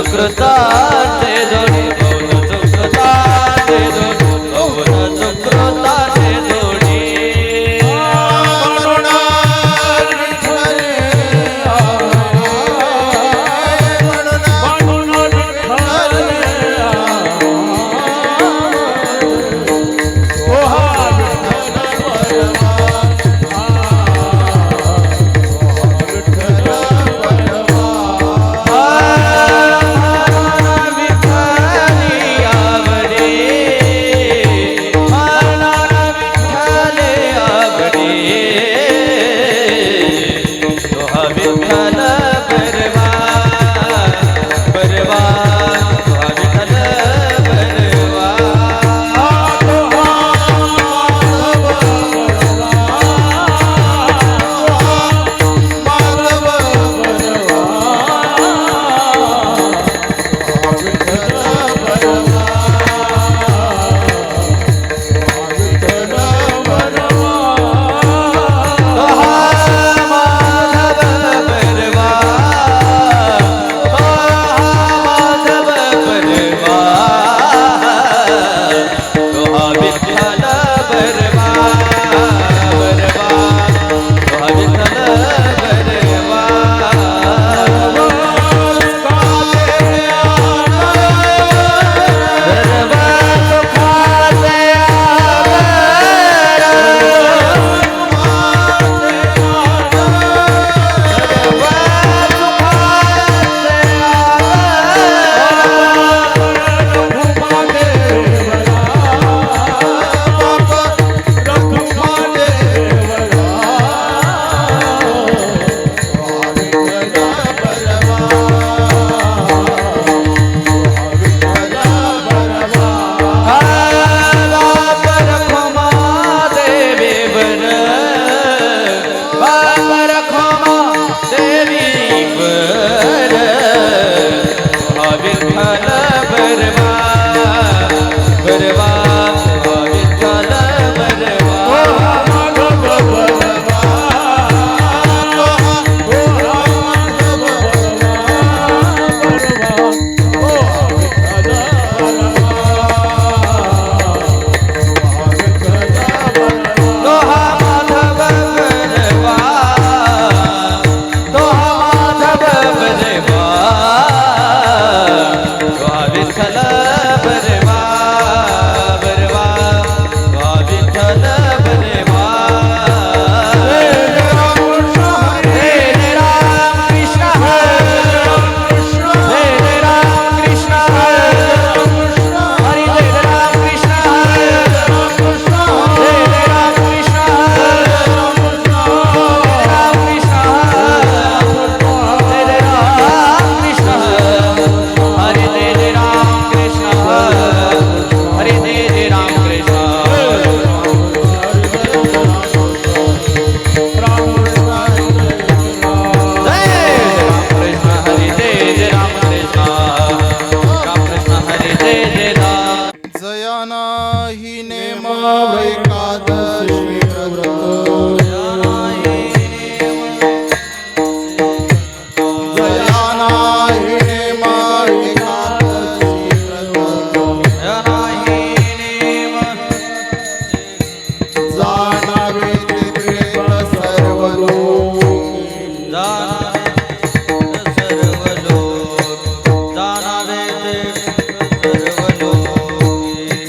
सुकृताचे जोडी पवन सुकृताचे जोडी पवन सुकृताचे जोडी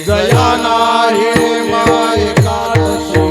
जया नाही माय एकादशी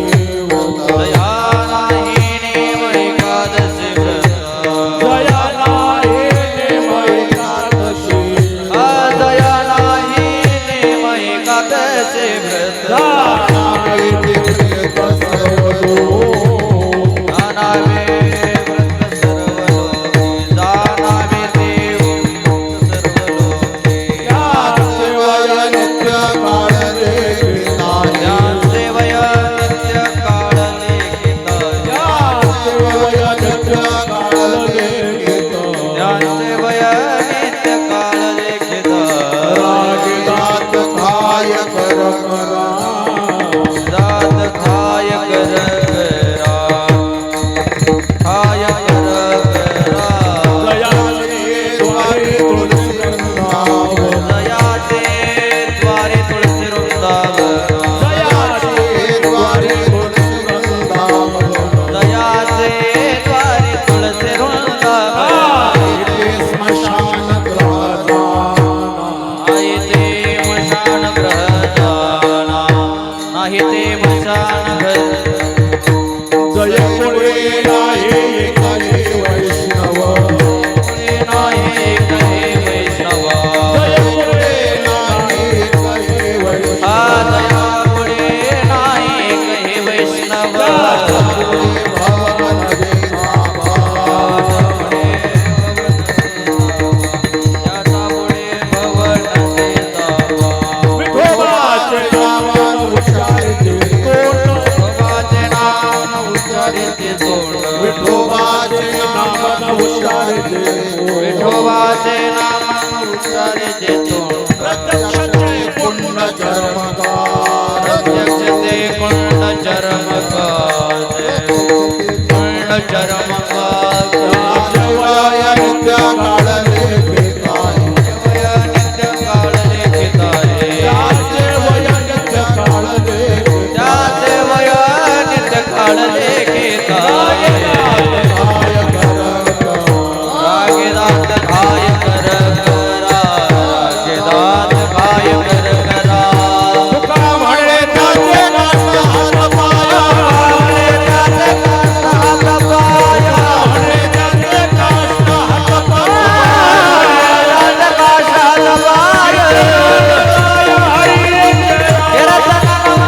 चारी जे तोंड प्रत्यक्ष ते कुंड चर्मकार प्रत्यक्ष ते कुंड चर्मकार कुंड चर्मकार वय नित्य काळ लेखित आहे वय नित्य काळ लेखित आहे त्याचे वय नित्य काळ लेखित त्याचे वय नित्य काळ लेखित आहे काय करत रागेदात काय कर करा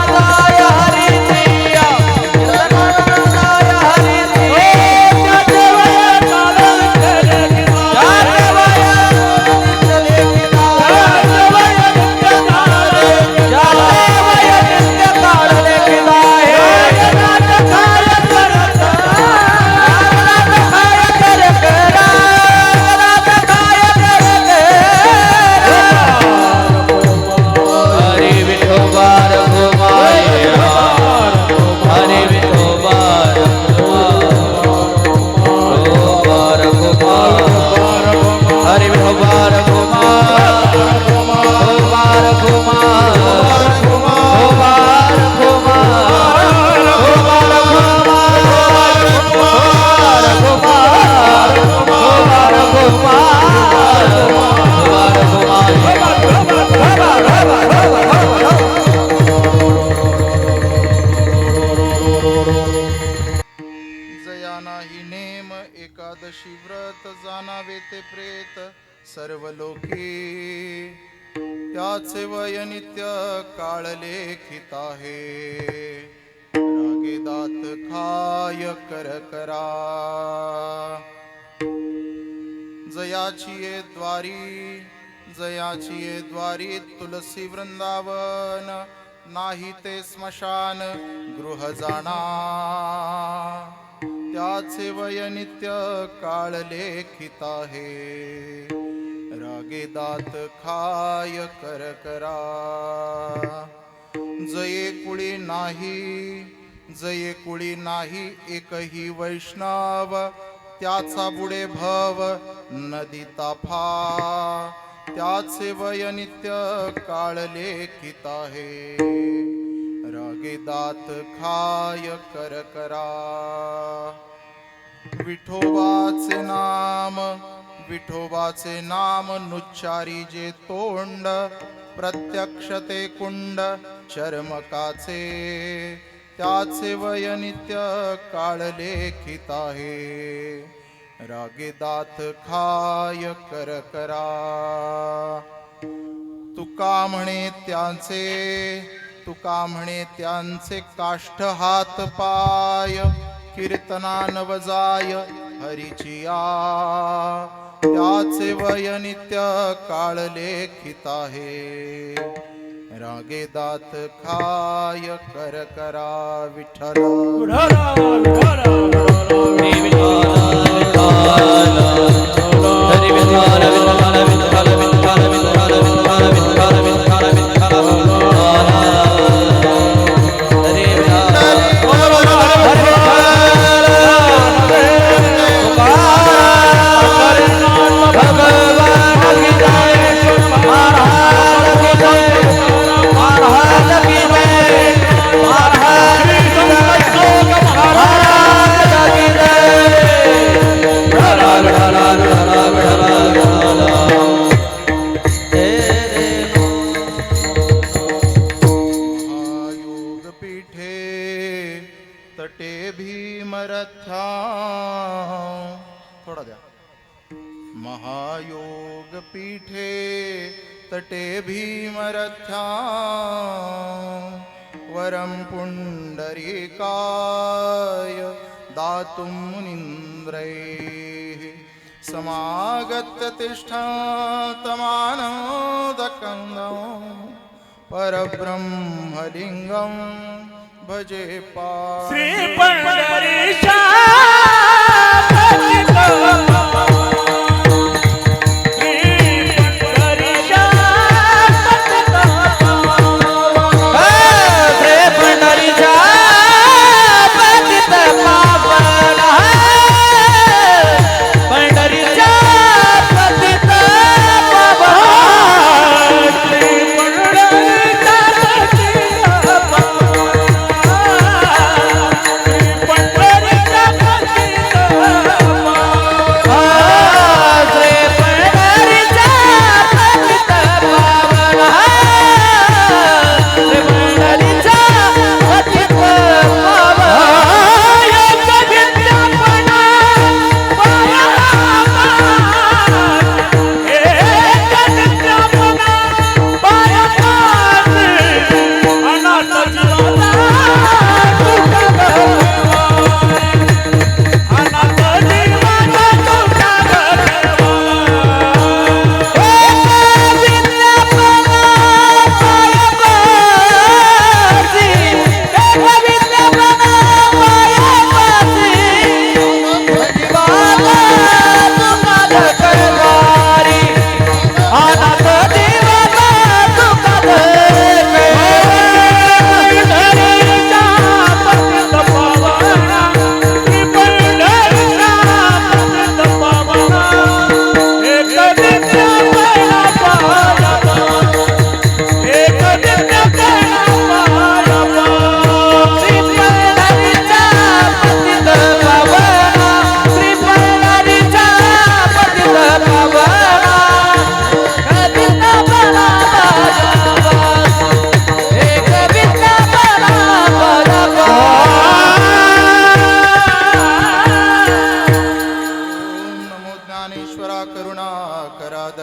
रागेदात काय कर करा तुका म्हणे त्याचे काष्ट हात पाय म्हणे त्याचे काष्ट हात पाय म्हणे त्याचे काष्ट हात पाय त्याचे काष्ट हात पाय कीर्तन नामदाय हरीचिया कीर्तन नामदाय हरीचिया त्याचे वय काळ लेखित त्याचे वय नित्य लेखित आहे त्याचे वय नित्य काळ लेखित त्याचे वय नित्य काळ लेखित आहे रागनाथ काय करत रागनाथ काय कर करा रागनाथ काय कर करा हरी विठोबा रघुमाया हरी विठोबा रघुमाया हरी विठोबा रघुमाया जया नाही नेम एकादशी व्रत जाणावे ते प्रेत सर्व लोकी त्याचे वय नित्य काळ लेखित आहे रागे दात खाय कर करा जयाची ये द्वारी तुलसी वृंदावन नाही ते स्मशान गृह जाणा त्याचे वय नित्य काळ लेखित आहे रागे दात खाय कर करा जये कुळी नाही एकही वैष्णव त्याचा बुडे भव नदी ताफा त्याचे वय नित्य काळ लेखित आहे रागे दात खाय कर करा विठोबाचे नाम नुच्चारी जे तोंड प्रत्यक्ष ते कुंड चर्मकाचे त्याचे वय नित्य काळ लेखित आहे रागे दात खाय कर करा तुका म्हणे त्यांचे काष्ठ हात पाय कीर्तनान वजाय हरिचिया त्याचे वय नित्य काळ लेखित आहे रागे दात खाय कर करा विठ्ठल हरी विठ्ठल हरी विठ्ठल विठ्ठल विठ्ठल विठ्ठल विठ्ठल विठ्ठल विठ्ठल विठ्ठल विठ्ठल तटे भीमरथ्या थोडा द्या महायोग पीठे तटे भीमरथ्या वरम पुंडरीकाय दातुं मुनीन्द्रैः समागत्य तिष्ठतमानोदकन्दं परब्रह्मलिङ्गं भजे पा श्री पंढरीशा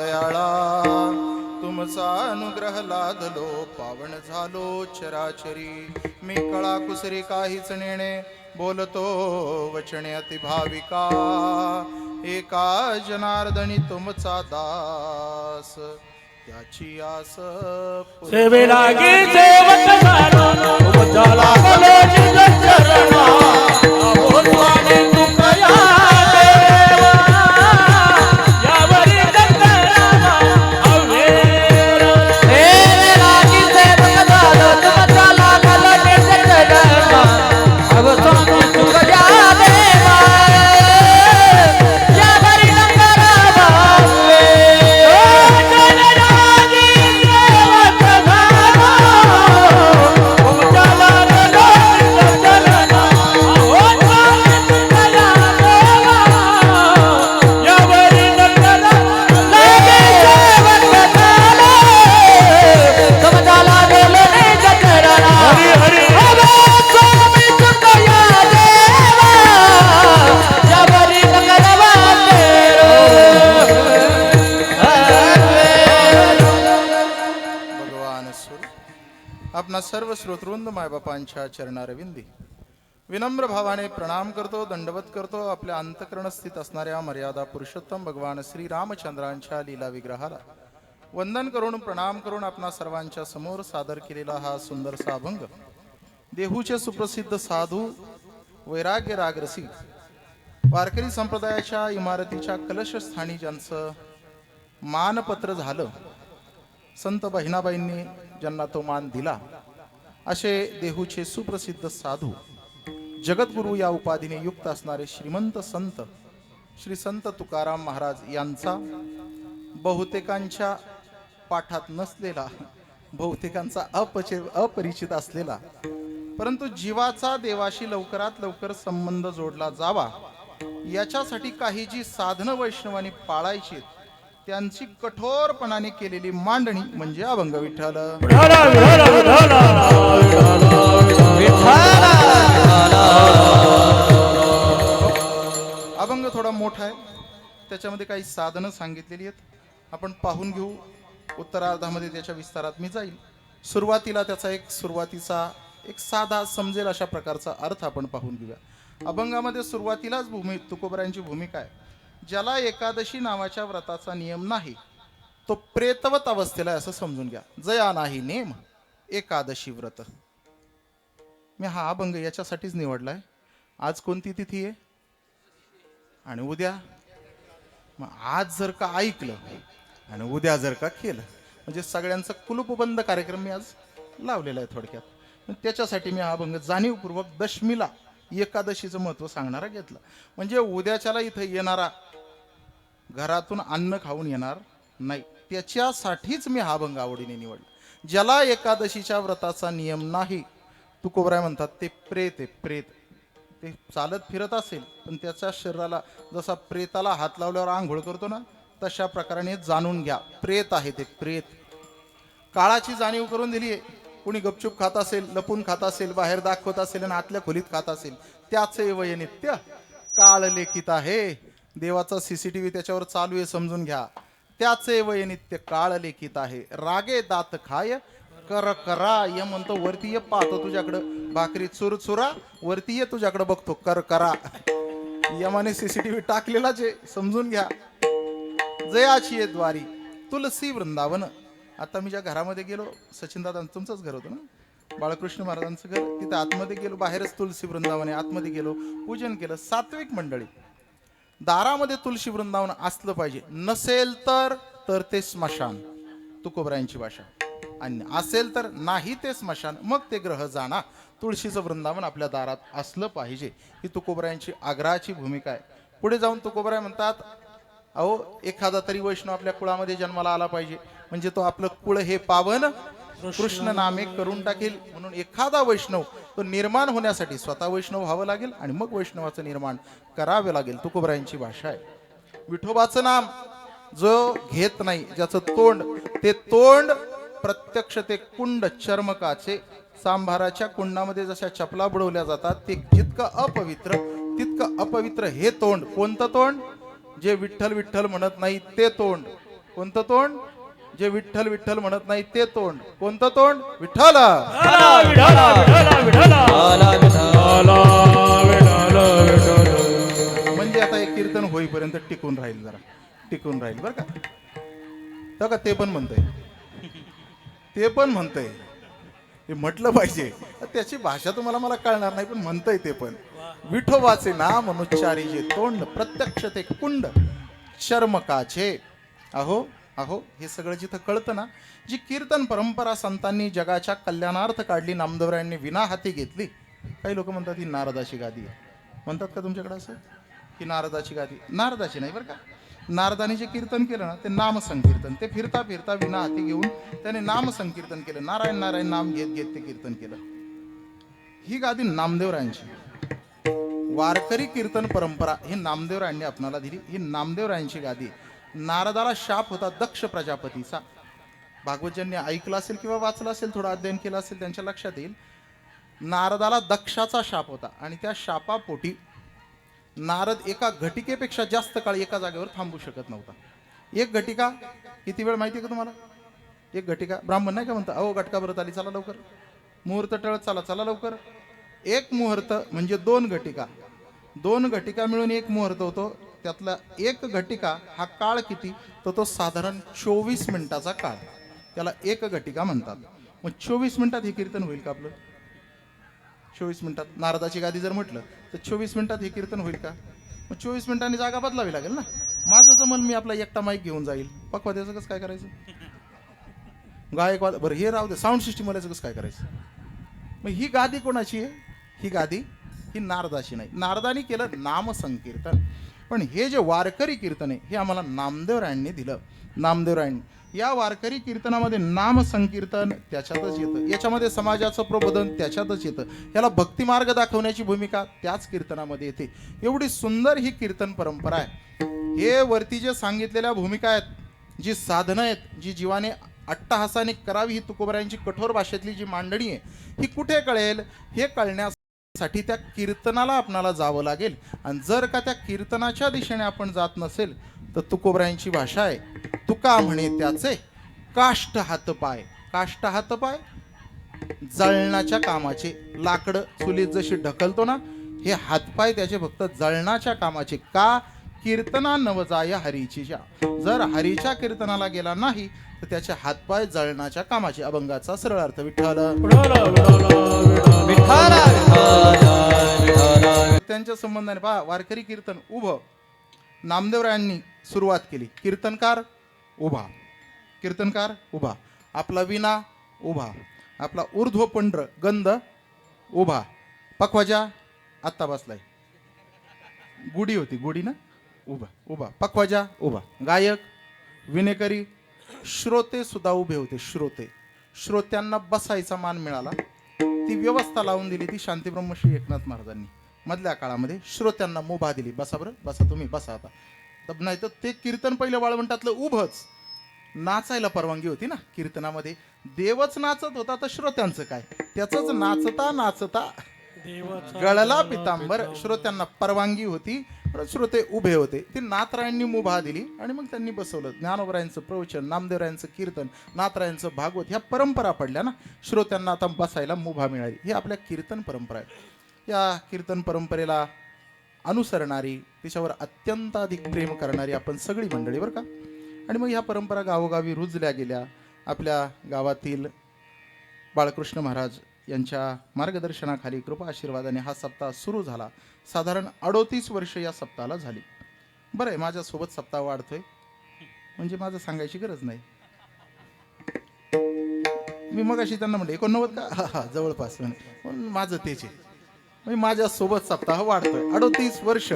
दयाळा तुमचा अनुग्रह लादलो पावन झालो चराचरी मी कळा कुसरी काहीच नेणे बोलतो वचने अति भाविका एका जनार्दनी तुमचा दास त्याची आस सेवे लागी सेवक झालो तुमच्या लागलो निज चरणा अहो स्वामी तुकया देवा यावरी दंडरावा अवेर सेवे लागी सेवक झालो तुमच्या लागलो निज चरणा अहो स्वामी तुकया देवा यावरी दंडरावा आपणा सर्व श्रोतृंद मायबापांच्या चरणारविंदी विनम्र भावाने प्रणाम करतो, दंडवत करतो. आपल्या अंतःकरण स्थित असणाऱ्या मर्यादा पुरुषोत्तम भगवान श्री रामचंद्रांच्या लीला विग्रहाला वंदन करून प्रणाम करून आपणा सर्वांच्या समोर सादर केलेला हा सुंदरसा अभंग देहूचे सुप्रसिद्ध साधू वैराग्य रागरसी वारकरी संप्रदायाच्या इमारतीच्या कलशस्थानी ज्यांचं मानपत्र झालं, संत बहिणाबाईंनी ज्यांना तो मान दिला, असे देहूचे सुप्रसिद्ध साधू जगद्गुरु या उपाधीने युक्त असणारे श्रीमंत संत श्री संत तुकाराम महाराज यांचा बहुतेकांच्या पाठात नसलेला, बहुतेकांचा अपरिचित असलेला, परंतु जीवाचा देवाशी लवकरात लवकर संबंध जोडला जावा याच्यासाठी काही जी साधनं वैष्णवांनी पाळायची त्यांची कठोरपणाने केलेली मांडणी म्हणजे अभंग विठ्ठल. अभंग थोडा मोठा आहे, त्याच्यामध्ये काही साधनं सांगितलेली आहेत, आपण पाहून घेऊ. उत्तरार्धामध्ये त्याच्या विस्तारात मी जाईल. सुरुवातीला त्याचा सुरुवातीचा एक साधा समजेल अशा प्रकारचा अर्थ आपण पाहून घेऊया. अभंगामध्ये सुरुवातीलाच तुकोबरायांची भूमिका आहे. ज्याला एकादशी नावाच्या व्रताचा नियम नाही तो प्रेतवत अवस्थेला आहे असं समजून घ्या. जया नाही नेम एकादशी व्रत. मी हा अभंग याच्यासाठीच निवडलाय. आज कोणती तिथी आहे आणि उद्या, मग आज जर का ऐकलं आणि उद्या जर का केलं म्हणजे सगळ्यांचा कुलूपबंद कार्यक्रम मी आज लावलेला आहे थोडक्यात. त्याच्यासाठी मी हा अभंग जाणीवपूर्वक दशमीला एकादशीचं महत्त्व सांगणारा घेतलं. म्हणजे उद्याच्याला इथं येणारा घरातून अन्न खाऊन येणार नाही, त्याच्यासाठीच मी हा अभंग आवडीने निवडला. ज्याला एकादशीच्या व्रताचा नियम नाही, तुकोबराय म्हणतात ते प्रेत आहे. प्रेत ते चालत फिरत असेल पण त्याच्या शरीराला जसा प्रेताला हात लावल्यावर आंघोळ करतो ना, तशा प्रकाराने जाणून घ्या प्रेत आहे ते. प्रेत काळाची जाणीव करून दिली आहे. कुणी गपचूप खात असेल, लपून खात असेल, बाहेर दाखवत असेल आणि आतल्या खोलीत खात असेल, त्याचे वय नित्य काळ लेखित आहे. देवाचा CCTV त्याच्यावर चालू आहे, समजून घ्या. त्याचे वय नित्य काळ लेखित आहे. रागे दात खाय कर करा ये म्हणतो, वरती ये पाहतो तुझ्याकडं, भाकरी चुर चुरा, वरती ये तुझ्याकडं बघतो, कर करा. यमाने CCTV टाकलेलाच आहे, समजून घ्या. जयाची ये द्वारी तुलसी वृंदावन. आता मी ज्या घरामध्ये गेलो, सचिन दादा तुमचंच घर होतं ना, बाळकृष्ण महाराजांचं घर, तिथे आतमध्ये गेलो, बाहेरच तुलसी वृंदावन आहे, आतमध्ये गेलो, पूजन केलं. सात्विक मंडळी, दारामध्ये तुलसी वृंदावन असलं पाहिजे. नसेल तर ते स्मशान, तुकोबरायांची भाषा. आणि असेल तर नाही ते स्मशान, मग ते ग्रह जाणा. तुळशीचं वृंदावन आपल्या दारात असलं पाहिजे, ही तुकोबरायांची आग्रहाची भूमिका आहे. पुढे जाऊन तुकोबराय म्हणतात, अहो एखादा तरी वैष्णव आपल्या कुळामध्ये जन्माला आला पाहिजे, म्हणजे तो आपलं कुळ हे पावन कृष्ण नामे करून टाकेल. म्हणून एखादा वैष्णव तो निर्माण होण्यासाठी स्वतः वैष्णव व्हावं लागेल आणि मग वैष्णवाचं निर्माण करावे लागेल. तुकोबरायांची भाषा आहे. विठोबाचं नाम जो घेत नाही, ज्याचं तोंड ते तोंड प्रत्यक्ष ते कुंड चर्मकाचे, सांभाराच्या कुंडामध्ये जशा चपला बुडवल्या जातात, ते जितकं अपवित्र तितकं अपवित्र हे तोंड. कोणतं तोंड? जे विठ्ठल विठ्ठल म्हणत नाही ते तोंड. कोणतं तोंड? जे विठ्ठल विठ्ठल म्हणत नाही ते तोंड. कोणतं तोंड? विठ्ठल. विठाला विठाला विठाला विठाला आला विठ्ठल म्हणजे आता एक कीर्तन होईपर्यंत टिकून राहील, जरा टिकून राहील बरं का. तर का ते पण म्हणतंय, ते पण म्हणतंय, हे म्हटलं पाहिजे. त्याची भाषा तुम्हाला मला कळणार नाही, पण म्हणतंय ते पण. विठोबाचे नाम अनुच्चारी जे तोंड, प्रत्यक्ष ते कुंड शर्मकाचे. अहो अहो, हे सगळं जिथं कळतं ना, जी कीर्तन परंपरा संतांनी जगाच्या कल्याणार्थ काढली, नामदेवरायांनी विना हाती घेतली. काही लोक म्हणतात ही नारदाची गादी आहे. म्हणतात का तुमच्याकडे असं की नारदाची गादी? नारदाची नाही बरं का. नारदाने जे कीर्तन केलं ना, ते नाम संकीर्तन. ते फिरता फिरता विना हाती घेऊन त्याने नाम संकीर्तन केलं. नारायण नारायण नाम घेत घेत ते कीर्तन केलं. ही गादी नामदेवरायांची. वारकरी कीर्तन परंपरा ही नामदेवरायांनी आपणाला दिली. ही नामदेवरायांची गादी. नारदाला शाप होता दक्ष प्रजापतीचा. भागवतजनने ऐकलं असेल किंवा वाचलं असेल, थोडं अध्ययन केलं असेल, त्यांच्या लक्षात येईल. नारदाला दक्षाचा शाप होता आणि त्या शापापोटी नारद एका घटिकेपेक्षा जास्त काळ एका जागेवर थांबू शकत नव्हता. एक घटिका किती वेळ माहिती आहे का तुम्हाला? एक घटिका, ब्राह्मण नाही का म्हणता, अहो घटका भरत आली, चला लवकर. मुहूर्त टळत, चला चला लवकर. एक मुहूर्त म्हणजे 2 घटिका. 2 घटिका मिळून एक मुहूर्त होतो. त्यातला एक घटिका हा काळ किती? तर तो साधारण 24 मिनिटाचा काळ. त्याला एक घटिका म्हणतात. मग 24 मिनिटात हे कीर्तन होईल का आपलं? 24 मिनिटात नारदाची गादी जर म्हटलं तर 24 मिनिटात हे कीर्तन होईल का? मग 24 मिनिटांनी जागा बदलावी लागेल ना. माझं जमल, मी आपला एकटा माईक घेऊन जाईल. पक्वाद्याचं कसं काय करायचं? गायकवाद बरं हे राहू दे, साऊंड सिस्टीम वाल्याचं कसं काय करायचं? मग ही गादी कोणाची आहे? ही गादी ही नारदाची नाही. नारदानी केलं नाम संकीर्तन. पण हे जे वारकरी कीर्तन आहे हे आम्हाला नामदेवरायांनी दिलं. नामदेवरायांनी या वारकरी कीर्तनामध्ये नाम संकीर्तन त्याच्यातच येतं. याच्यामध्ये समाजाचं प्रबोधन त्याच्यातच येतं. याला भक्तिमार्ग दाखवण्याची भूमिका त्याच कीर्तनामध्ये येते. एवढी सुंदर ही कीर्तन परंपरा आहे. हे वरती जे सांगितलेल्या भूमिका आहेत, जी साधनं आहेत, जी जीवाने अट्टहासाने करावी, ही तुकोबरायांची कठोर भाषेतली जी मांडणी आहे, ही कुठे कळेल? हे कळण्यासाठी त्या कीर्तनाला आपणाला जावं लागेल. आणि जर का त्या कीर्तनाच्या दिशेने आपण जात नसेल तर तुकोबरायांची भाषा आहे, तुका म्हणे त्याचे काष्ट हातपाय. काष्ट हातपाय जळणाच्या कामाचे. लाकडं चुलीत जशी ढकलतो ना, हे हातपाय त्याचे फक्त जळणाच्या कामाचे. का? कीर्तना नवजाय हरीची. जर हरीच्या कीर्तनाला गेला नाही तर त्याचे हातपाय जळणाच्या कामाचे. अभंगाचा सरळ अर्थ विठ्ठल. त्यांच्या संबंधाने पहा, वारकरी कीर्तन उभं नामदेवरायांनी सुरुवात केली. कीर्तनकार उभा, कीर्तनकार उभा, आपला विना उभा, आपला ऊर्ध्व पंढर गंध उभा, पखवाजा आत्ता बसलाय, गुढी होती, गुढी ना, उभा उभा, पखवाजा उभा, गायक, विनेकरी, श्रोते सुद्धा उभे होते. श्रोते, श्रोत्यांना बसायचा मान मिळाला. ती व्यवस्था लावून दिली ती शांतीब्रह्म श्री एकनाथ महाराजांनी मधल्या काळामध्ये. श्रोत्यांना मुभा दिली. बसा बरं, बसा तुम्ही, बसा आता. तर नाही तर ते कीर्तन पहिलं वाळवंटातलं उभंच. नाचायला परवानगी होती ना कीर्तनामध्ये. देवच नाचत होता तर श्रोत्यांचं काय? त्याचंच नाचता नाचता गळला पितांबर. श्रोत्यांना परवानगी होती, श्रोते उभे होते. ते नाथरायांनी मुभा दिली आणि मग त्यांनी बसवलं. ज्ञानोबरायांचं प्रवचन, नामदेवरायांचं कीर्तन, नाथरायांचं भागवत, ह्या परंपरा पडल्या ना, श्रोत्यांना आता बसायला मुभा मिळाली. ही आपल्या कीर्तन परंपरा आहे. या कीर्तन परंपरेला अनुसरणारी, तिच्यावर अत्यंत अधिक प्रेम करणारी आपण सगळी मंडळी बरं का. आणि मग ह्या परंपरा गावोगावी रुजल्या गेल्या. आपल्या गावातील बाळकृष्ण महाराज यांच्या मार्गदर्शनाखाली कृपा आशीर्वादाने हा सप्ताह सुरू झाला. साधारण 38 वर्ष या सप्ताहाला झाली. बरं आहे, माझ्यासोबत सप्ताह वाढतोय म्हणजे माझं सांगायची गरज नाही. मी मग अशी त्यांना म्हणले 89 का? हा हा, जवळपास. पण माझं तेच आहे, म्हणजे माझ्यासोबत सप्ताह वाढतोय. 38 वर्ष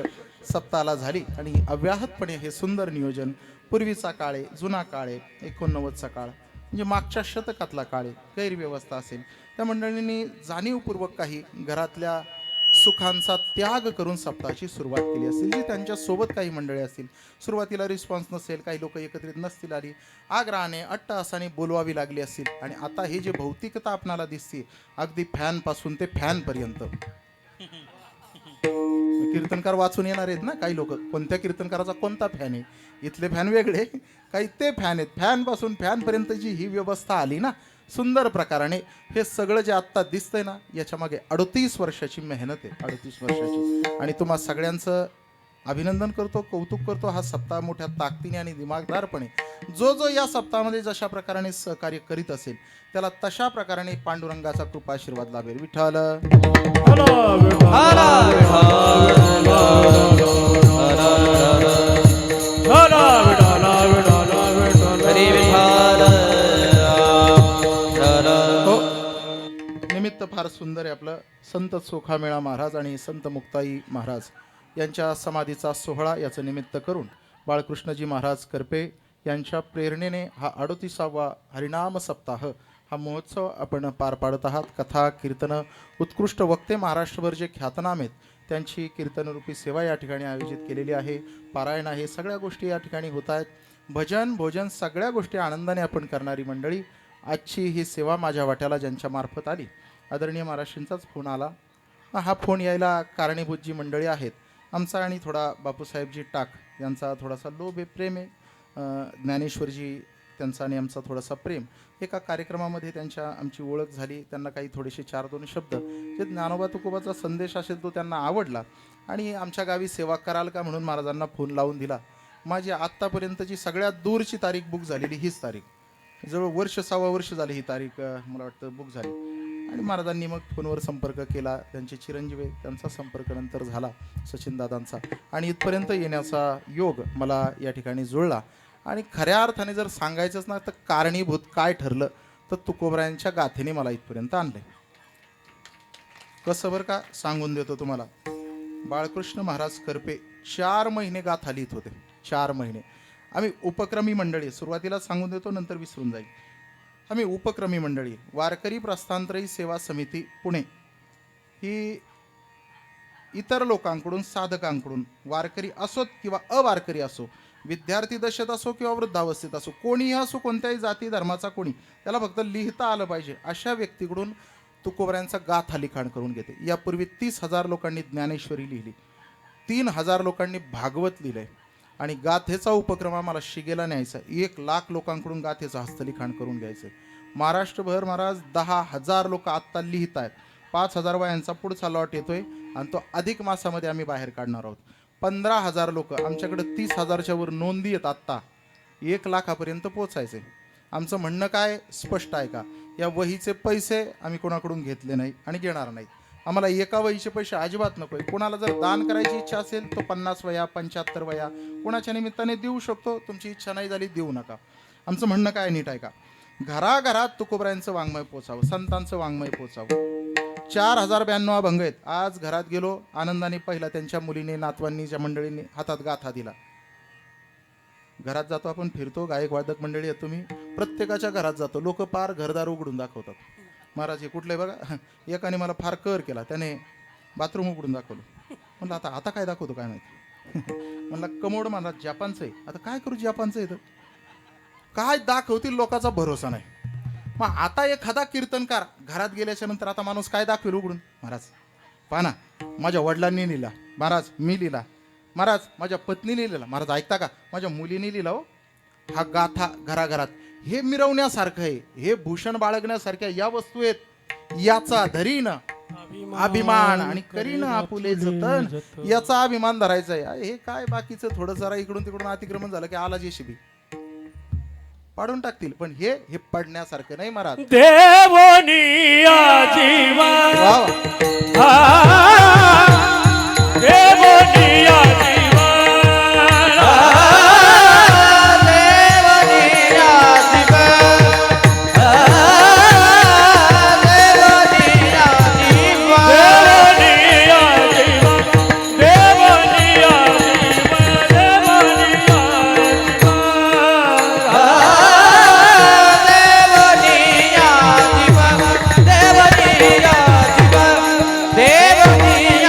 सप्ताहाला झाली आणि अव्याहतपणे हे सुंदर नियोजन. पूर्वीचा काळ आहे, जुना काळ आहे, 89चा काळ म्हणजे मागच्या शतकातला काळ आहे. गैरव्यवस्था असेल, त्या मंडळींनी जाणीवपूर्वक काही घरातल्या सुखांचा त्याग करून सप्ताहाची सुरुवात केली असेल. जी त्यांच्यासोबत काही मंडळी असतील, सुरुवातीला रिस्पॉन्स नसेल, काही लोक एकत्रित नसतील आली, आग्रहाने अट्टहासाने बोलवावी लागली असेल. आणि आता हे जे भौतिकता आपणाला दिसते, अगदी फॅनपासून ते फॅनपर्यंत कीर्तनकार वाचून येणार आहेत ना काही लोक, कोणत्या कीर्तनकाराचा कोणता फॅन आहे. इथले फॅन वेगळे, काही ते फॅन आहेत. फॅन पासून फॅन पर्यंत जी ही व्यवस्था आली ना सुंदर प्रकाराने, हे सगळं जे आत्ता दिसतंय ना याच्या मागे 38 वर्षाची मेहनत आहे, 38 वर्षाची. आणि तुम्हा सगळ्यांचं अभिनंदन करतो, कौतुक करतो. हा सप्ताह मोठ्या ताकदीने आणि दिमागदारपणे जो जो या सप्ताहामध्ये जशा प्रकाराने सहकार्य करीत असेल त्याला तशा प्रकाराने पांडुरंगाचा कृपा आशीर्वाद लाभेल. विठ्ठल हो. निमित्त फार सुंदर आहे आपलं. संत सोखामेळा महाराज आणि संत मुक्ताई महाराज यांच्या समाधीचा सोहळा याचं निमित्त करून बाळकृष्णजी महाराज करपे यांच्या प्रेरणेने हा 38वा हरिनाम सप्ताह हा महोत्सव आपण पार पाडत आहात. कथा कीर्तनं उत्कृष्ट वक्ते महाराष्ट्रभर जे ख्यातनाम आहेत त्यांची कीर्तनरूपी सेवा या ठिकाणी आयोजित केलेली आहे. पारायण आहे, सगळ्या गोष्टी या ठिकाणी होत आहेत. भजन भोजन सगळ्या गोष्टी आनंदाने आपण करणारी मंडळी. आजची ही सेवा माझ्या वाट्याला ज्यांच्या मार्फत आली, आदरणीय महाराष्ट्रींचाच फोन आला. हा फोन यायला कारणीभूत जी मंडळी आहेत, आमचा आणि थोडा बापूसाहेबजी टाक यांचा थोडासा लोभ आहे, प्रेम आहे. ज्ञानेश्वरजी त्यांचा आणि आमचा थोडासा प्रेम. एका कार्यक्रमामध्ये त्यांच्या आमची ओळख झाली. त्यांना काही थोडेसे 4-2 शब्द जे ज्ञानोबा तुकोबाचा संदेश असेल तो त्यांना आवडला आणि आमच्या गावी सेवा कराल का म्हणून महाराजांना फोन लावून दिला. माझी आत्तापर्यंतची सगळ्यात दूरची तारीख बुक झालेली हीच तारीख. जवळ वर्ष 6 वर्ष झाली ही तारीख मला वाटतं बुक झाली. आणि महाराजांनी मग फोनवर संपर्क केला. त्यांचे चिरंजीव त्यांचा संपर्क नंतर झाला सचिनदादांचा आणि इथपर्यंत येण्याचा योग मला या ठिकाणी जुळला. आणि खऱ्या अर्थाने जर सांगायचंच ना तर कारणीभूत काय ठरलं तर तुकोबरायांच्या गाथेने मला इथपर्यंत आणलंय. कसं बरं का सांगून देतो तुम्हाला. बाळकृष्ण महाराज करपे 4 महिने गाथा लिहित होते. 4 महिने. आम्ही उपक्रमी मंडळी, सुरुवातीला सांगून देतो नंतर विसरून जाईल. आम्ही उपक्रमी मंडळी, वारकरी प्रस्थानत्रयी सेवा समिती पुणे ही इतर लोकांकडून, साधकांकडून, वारकरी असोत किंवा अवारकरी असो, विद्यार्थी दशेत असो किंवा वृद्धावस्थेत असो, कोणीही असो, कोणत्याही जाती धर्माचा कोणी, त्याला फक्त लिहिता आलं पाहिजे अशा व्यक्तीकडून तुकोबऱ्यांचा गाथा लिखाण करून घेते. यापूर्वी 30,000 लोकांनी ज्ञानेश्वरी लिहिली, 3,000 लोकांनी भागवत लिहिलंय आणि गाथेचा उपक्रम आम्हाला शिगेला न्यायचा. 1,00,000 लोकांकडून गाथेचं हस्तलिखाण करून घ्यायचं. महाराष्ट्रभर महाराज 10,000 लोक आत्ता लिहित आहेत. 5,000 वयांचा पुढचा लॉट येतोय आणि तो अधिक मासामध्ये आम्ही बाहेर काढणार आहोत. 15,000 लोक आमच्याकडे 30,000च्या वर नोंदी आहेत. आत्ता 1,00,000पर्यंत पोचायचे. आमचं म्हणणं काय स्पष्ट आहे का, या वहीचे पैसे आम्ही कोणाकडून घेतले नाही आणि घेणार नाही. आम्हाला एका वहीचे पैसे अजिबात नको आहे. कोणाला जर दान करायची इच्छा असेल तो 50 वह्या 75 वह्या कोणाच्या निमित्ताने देऊ शकतो. तुमची इच्छा नाही झाली देऊ नका. आमचं म्हणणं काय नीट आहे का, घराघरात तुकोबरायांचं वाङ्मय पोचावं, संतांचं वाङ्मय पोचावं. 4,092 अभंग आहेत. आज घरात गेलो आनंदाने पहिला त्यांच्या मुलीने, नातवांनी, ज्या मंडळींनी हातात गाथा दिला. घरात जातो आपण, फिरतो, गायक वादक मंडळी आहेत तुम्ही, प्रत्येकाच्या घरात जातो, लोक पार घरदार उघडून दाखवतात. महाराज हे कुठले बघा. एकाने मला फार कर केला, त्याने बाथरूम उघडून दाखवलं. म्हणलं आता काय दाखवतो काय माहिती. म्हणलं कमोड महाराज जपानचं आहे. आता काय करू, जपानचं आहे तर काय दाखवतील लोकांचा भरोसा नाही. मग आता एखादा कीर्तनकार घरात गेल्याच्या नंतर आता माणूस काय दाखवेल उघडून, महाराज पहा ना माझ्या वडिलांनी लिहिला, महाराज मी लिहिला, महाराज माझ्या पत्नीने लिहिला, महाराज ऐकता का माझ्या मुलीने लिहिला. हो हा गाथा घराघरात हे मिरवण्यासारखं आहे. हे भूषण बाळगण्यासारख्या या वस्तू आहेत. याचा धरीन अभिमान आणि करीन आपुले जतन, याचा अभिमान धरायचा आहे. हे काय बाकीचं थोडं जरा इकडून तिकडून अतिक्रमण झालं की आला जेसीबी पाडून टाकतील. पण हे पडण्यासारखं नाही महाराज. देवनिया जीवा देवनिया जीवा देवनिया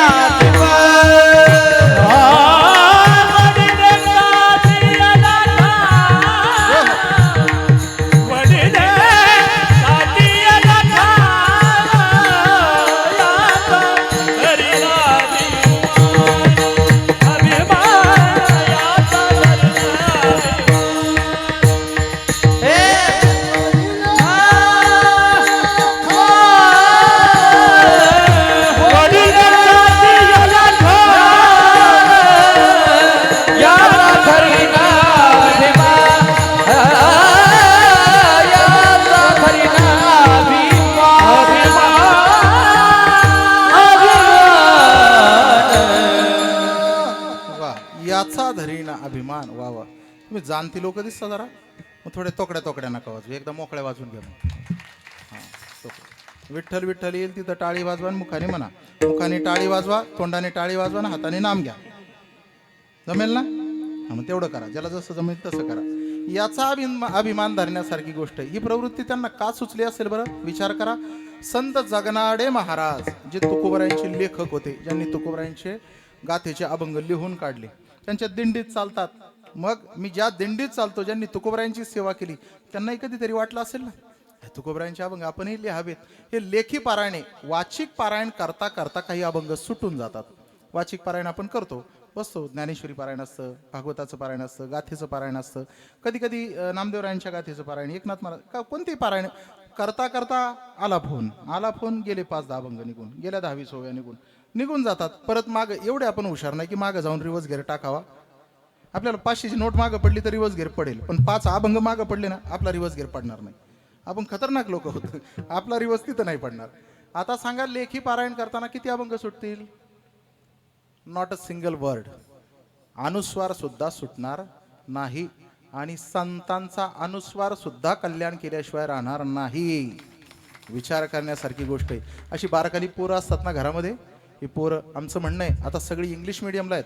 तुम्ही जाणती लोक दिसता जरा, मग थोडे तोकड्या नका वाजू, एकदम मोकळ्या वाजून घ्या मग. हां, तोकड्या. विठ्ठल विठ्ठल येईल तिथं टाळी वाजवा आणि मुखाने म्हणा. मुखाने टाळी वाजवा, तोंडाने टाळी वाजवा आणि हाताने नाम घ्या. जमेल ना? हां, मग तेवढं करा, ज्याला जसं जमेल तसं करा. याचा अभिमान धरण्यासारखी गोष्ट आहे. ही प्रवृत्ती त्यांना का सुचली असेल बरं? विचार करा. संत जगनाडे महाराज जे तुकोबरायांचे लेखक होते, ज्यांनी तुकोबरायांचे गाथेचे अभंग लिहून काढले, त्यांच्या दिंडीत चालतात. मग मी ज्या दिंडीत चालतो, ज्यांनी तुकोबरायांची सेवा केली, त्यांनाही कधीतरी वाटलं असेल ना, तुकोबरायांचे अभंग आपणही लिहावेत. हे लेखी पारायणे, वाचिक पारायण करता करता काही अभंग सुटून जातात. वाचिक पारायण आपण करतो, बसतो, ज्ञानेश्वरी पारायण असतं, भागवताचं पारायण असतं, गाथेचं पारायण असतं, कधी कधी नामदेवरायांच्या गाथेचं पारायण, एकनाथ महाराज का कोणतेही पारायण करता करता आला फोन गेले 5-10 अभंग निघून गेल्या, 10-20 ओव्या निघून जातात. परत माग एवढे आपण हुशार नाही की मागं जाऊन रिवर्स गेअर टाकावा. आपल्याला 500ची नोट मागं पडली तर रिवर्स गेअर पडेल, पण 5 अभंग मागं पडले ना, आपला रिवर्स गेअर पडणार नाही. आपण खतरनाक लोक होतो, आपला रिवर्स तिथं नाही पडणार. आता सांगा, लेखी पारायण करताना किती अभंग सुटतील? Not a single word. अनुस्वार सुद्धा सुटणार नाही आणि संतांचा अनुस्वार सुद्धा कल्याण केल्याशिवाय राहणार नाही. विचार करण्यासारखी गोष्ट आहे. अशी बारकाली पोरं असतात ना घरामध्ये, ही पोरं, आमचं म्हणणं आहे आता सगळी इंग्लिश मिडियमला आहेत.